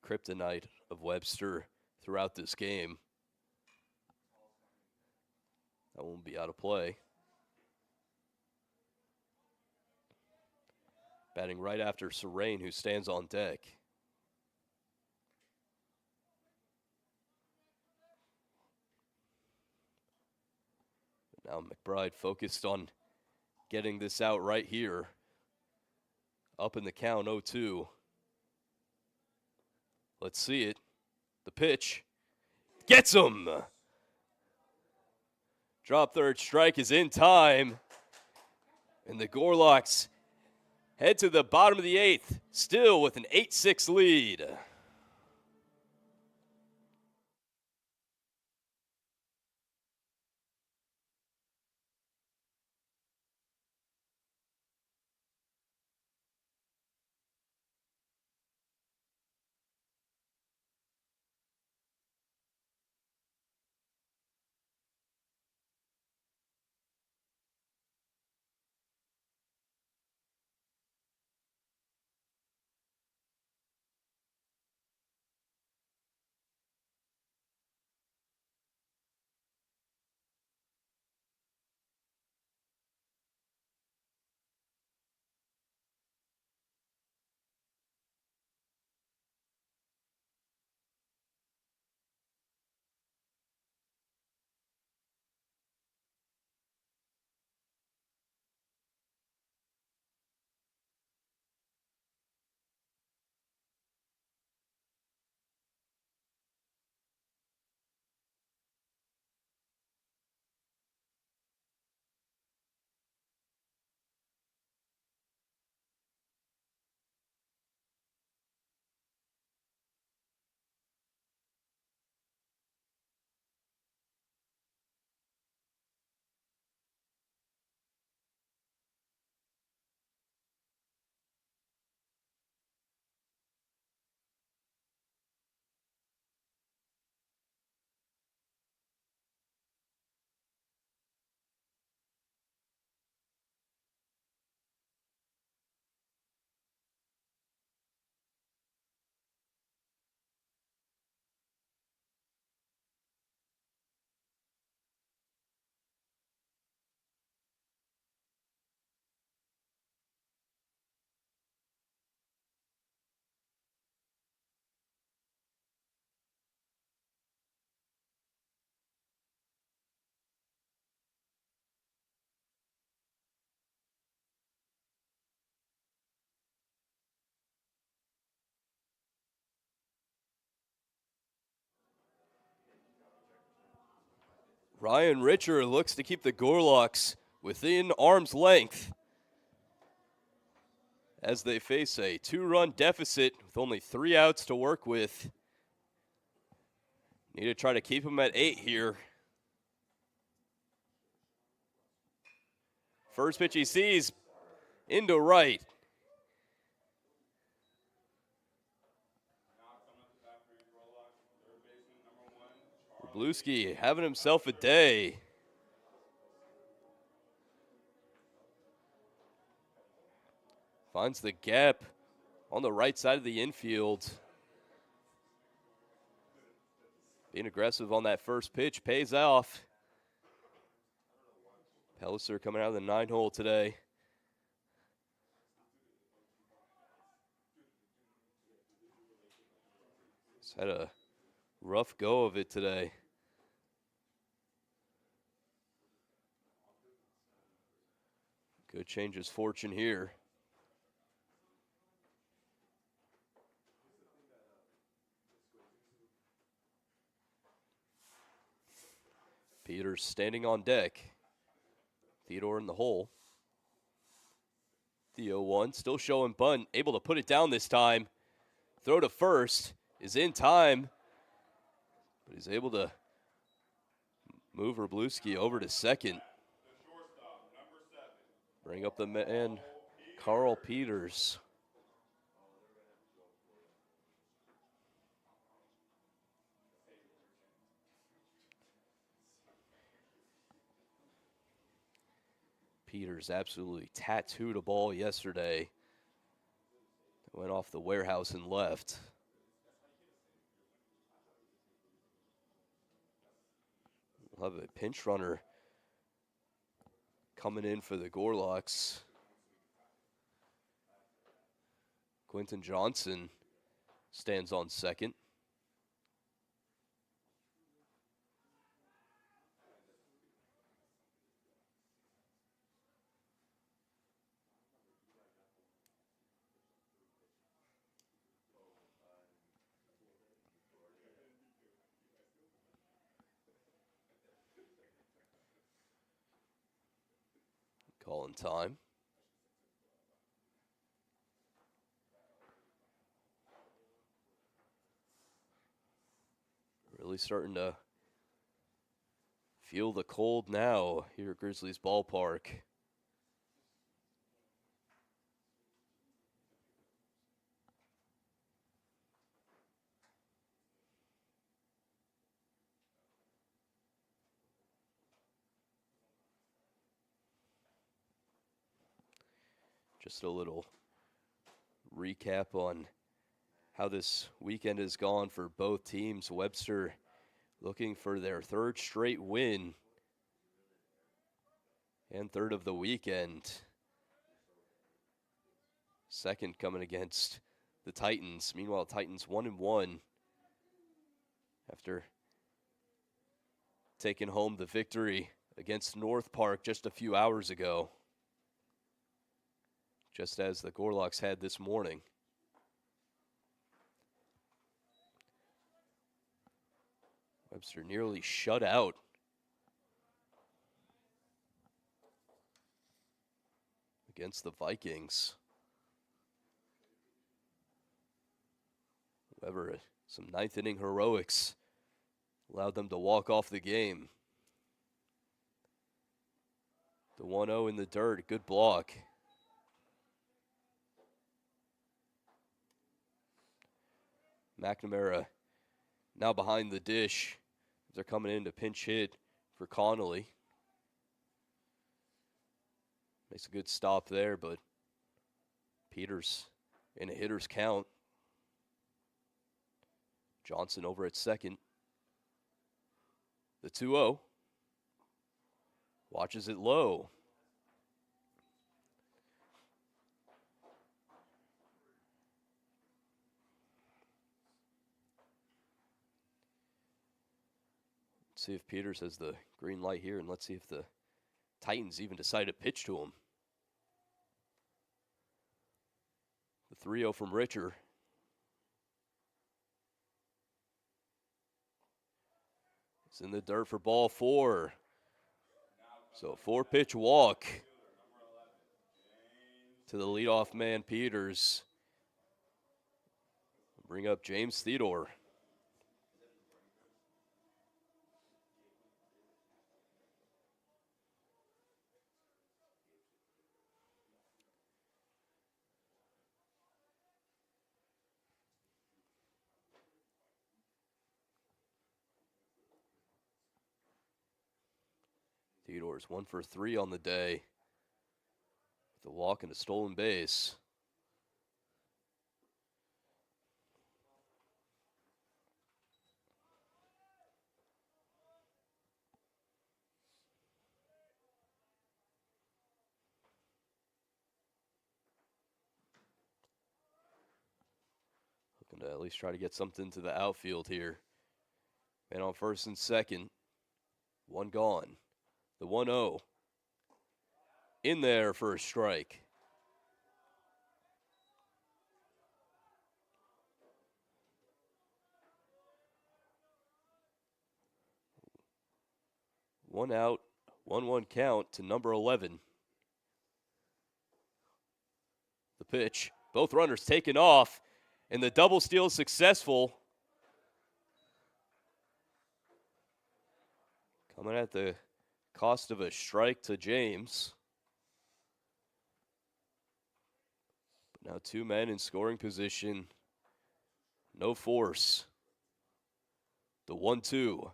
kryptonite of Webster throughout this game. That won't be out of play. Batting right after Serene, who stands on deck. Now McBride focused on getting this out right here. Up in the count, 0-2. Let's see it. The pitch. Gets him! Drop third strike is in time. And the Gorlocks head to the bottom of the 8th, still with an 8-6 lead. Ryan Richer looks to keep the Gorlocks within arm's length as they face a 2-run deficit with only 3 outs to work with. Need to try to keep them at 8 here. First pitch he sees into right. Bluski having himself a day. Finds the gap on the right side of the infield. Being aggressive on that first pitch pays off. Pelliser coming out of the 9-hole today. He's had a rough go of it today. Could change his fortune here. Peters standing on deck. Theodore in the hole. The 0-1, still showing bunt, able to put it down this time. Throw to first is in time, but he's able to move Wroblewski over to second. Bring up the man, Carl Peters. Peters absolutely tattooed a ball yesterday. Went off the warehouse and left. We'll have a pinch runner coming in for the Gorlocks. Quentin Johnson stands on second. Calling time. Really starting to feel the cold now here at Grizzlies Ballpark. Just a little recap on how this weekend has gone for both teams. Webster looking for their 3rd straight win and 3rd of the weekend. Second coming against the Titans. Meanwhile, Titans 1-1 after taking home the victory against North Park just a few hours ago, just as the Gorlocks had this morning. Webster nearly shut out against the Vikings. However, some 9th inning heroics allowed them to walk off the game. The 1-0 in the dirt, good block. McNamara now behind the dish. They're coming in to pinch hit for Connolly. Makes a good stop there, but Peters in a hitter's count. Johnson over at second. The 2-0. Watches it low. See if Peters has the green light here, and let's see if the Titans even decide to pitch to him. The 3-0 from Richer. It's in the dirt for ball 4. So 4-pitch walk to the leadoff man, Peters. Bring up James Theodore. Theodore's 1 for 3 on the day with a walk and a stolen base. Looking to at least try to get something to the outfield here. Man on first and second. 1 gone. The 1-0. In there for a strike. One out, 1-1 count to number 11. The pitch. Both runners taken off, and the double steal is successful. Coming at the cost of a strike to James. But now 2 men in scoring position. No force. The 1-2.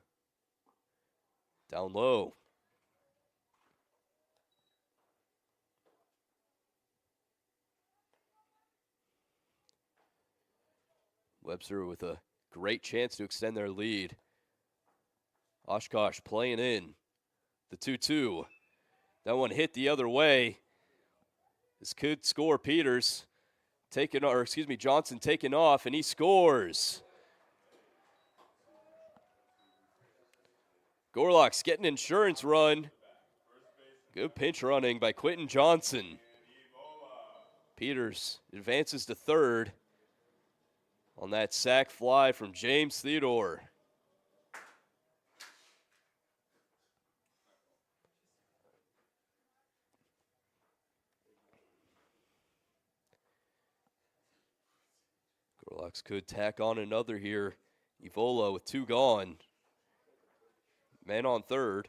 Down low. Webster with a great chance to extend their lead. Oshkosh playing in. The 2-2. That one hit the other way. This could score. Peters Johnson taking off, and he scores. Gorlock's getting an insurance run. Good pinch running by Quentin Johnson. Peters advances to third on that sac fly from James Theodore. Gorlocks could tack on another here. Evola with 2 gone. Man on third.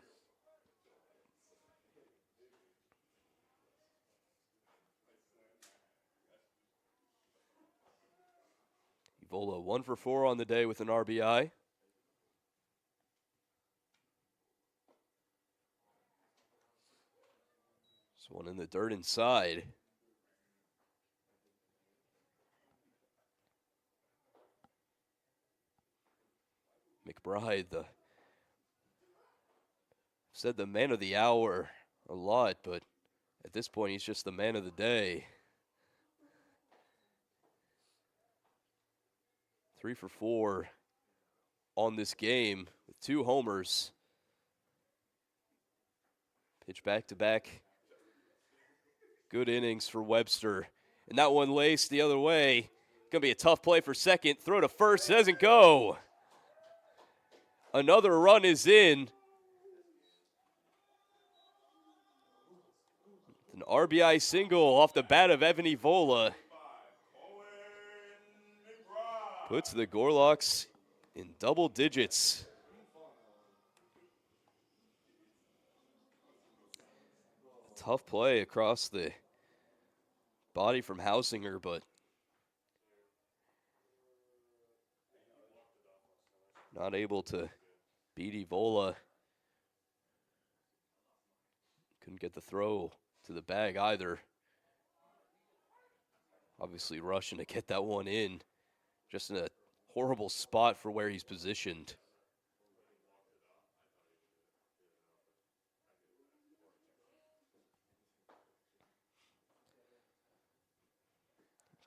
Evola 1 for 4 on the day with an RBI. This one in the dirt inside. McBride, said the man of the hour a lot, but at this point he's just the man of the day. 3 for 4 on this game with 2 homers. Pitch back-to-back. Good innings for Webster. And that one laced the other way. Going to be a tough play for second. Throw to first. Doesn't go. Another run is in. An RBI single off the bat of Evan Evola. Puts the Gorlocks in double digits. Tough play across the body from Hausinger, but not able to beat Evola. Couldn't get the throw to the bag either. Obviously rushing to get that one in. Just in a horrible spot for where he's positioned.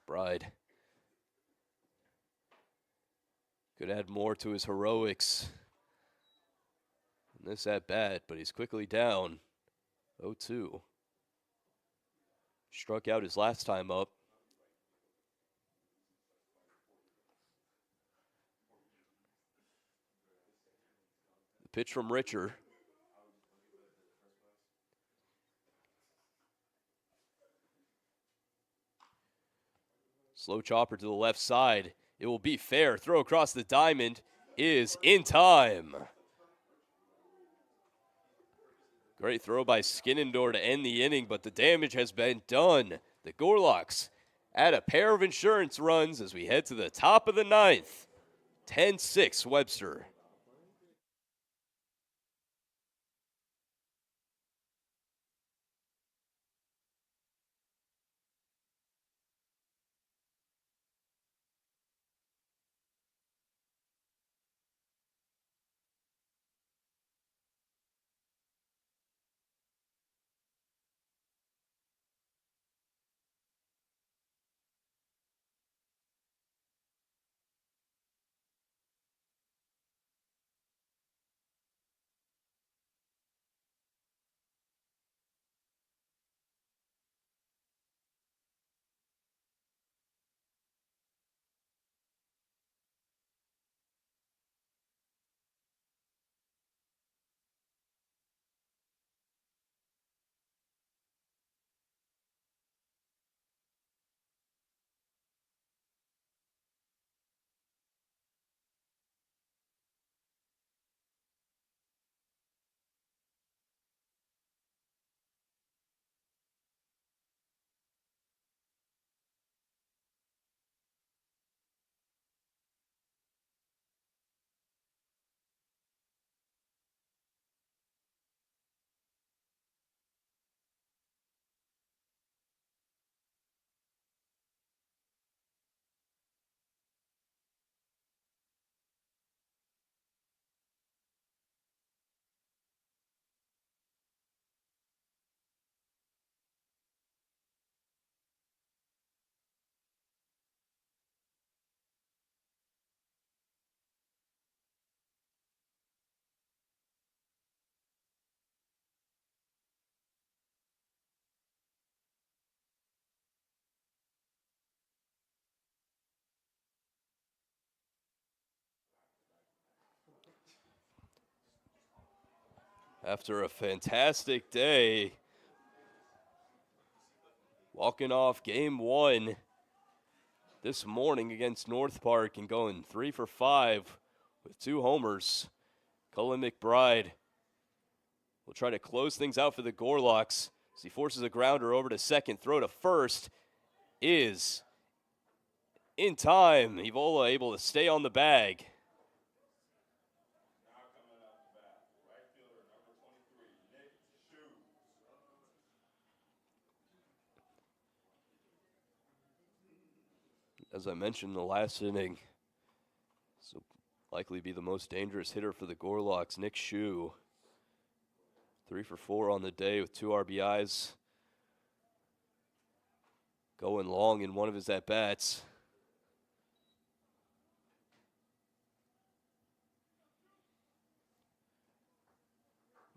McBride could add more to his heroics in this at bat, but he's quickly down. 0-2. Struck out his last time up. pitch from Richer. Slow chopper to the left side. It will be fair. Throw across the diamond is in time. Great throw by Skinnendor to end the inning, but the damage has been done. The Gorlocks add a pair of insurance runs as we head to the top of the ninth. 10-6 Webster. After a fantastic day, walking off game one this morning against North Park and going 3 for 5 with 2 homers. Cullen McBride will try to close things out for the Gorlocks as he forces a grounder over to second. Throw to first is in time. Evola able to stay on the bag. As I mentioned in the last inning, this will likely be the most dangerous hitter for the Gorlocks, Nick Shue. 3 for 4 on the day with 2 RBIs. Going long in one of his at-bats.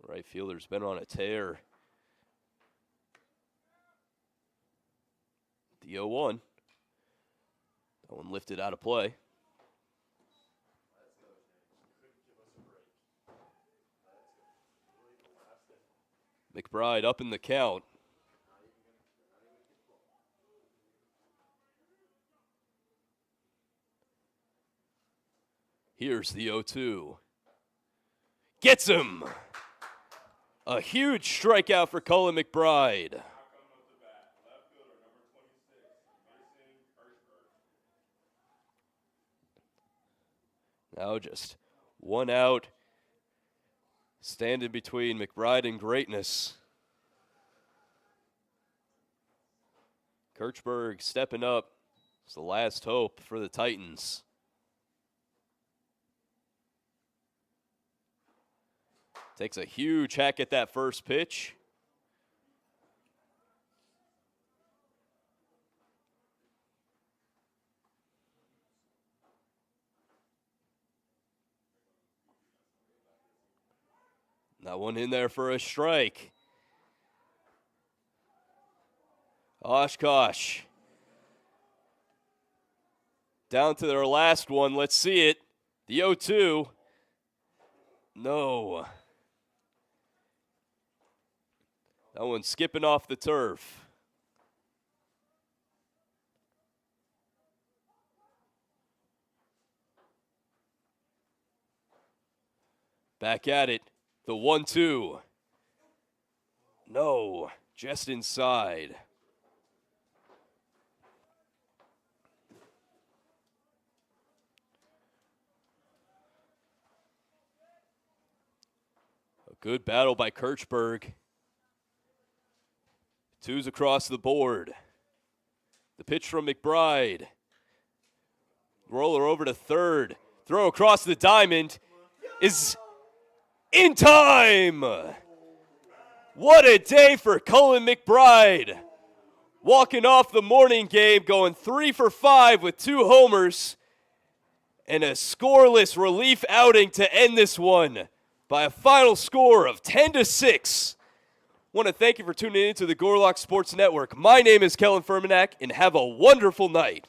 Right fielder's been on a tear. The 0-1. That one lifted out of play. McBride up in the count. Here's the 0-2. Gets him! A huge strikeout for Cullen McBride. Now just one out, standing between McBride and greatness. Kirchberg stepping up. It's the last hope for the Titans. Takes a huge hack at that first pitch. That one in there for a strike. Oshkosh down to their last one. Let's see it. The 0-2. No. That one's skipping off the turf. Back at it. The 1-2. No. Just inside. A good battle by Kirchberg. Twos across the board. The pitch from McBride. Roller over to third. Throw across the diamond is in time. What a day for Cullen McBride. Walking off the morning game, going 3 for 5 with 2 homers and a scoreless relief outing to end this one by a final score of 10-6. Want to thank you for tuning in to the Gorlock Sports Network. My name is Kellen Furmanak, and have a wonderful night.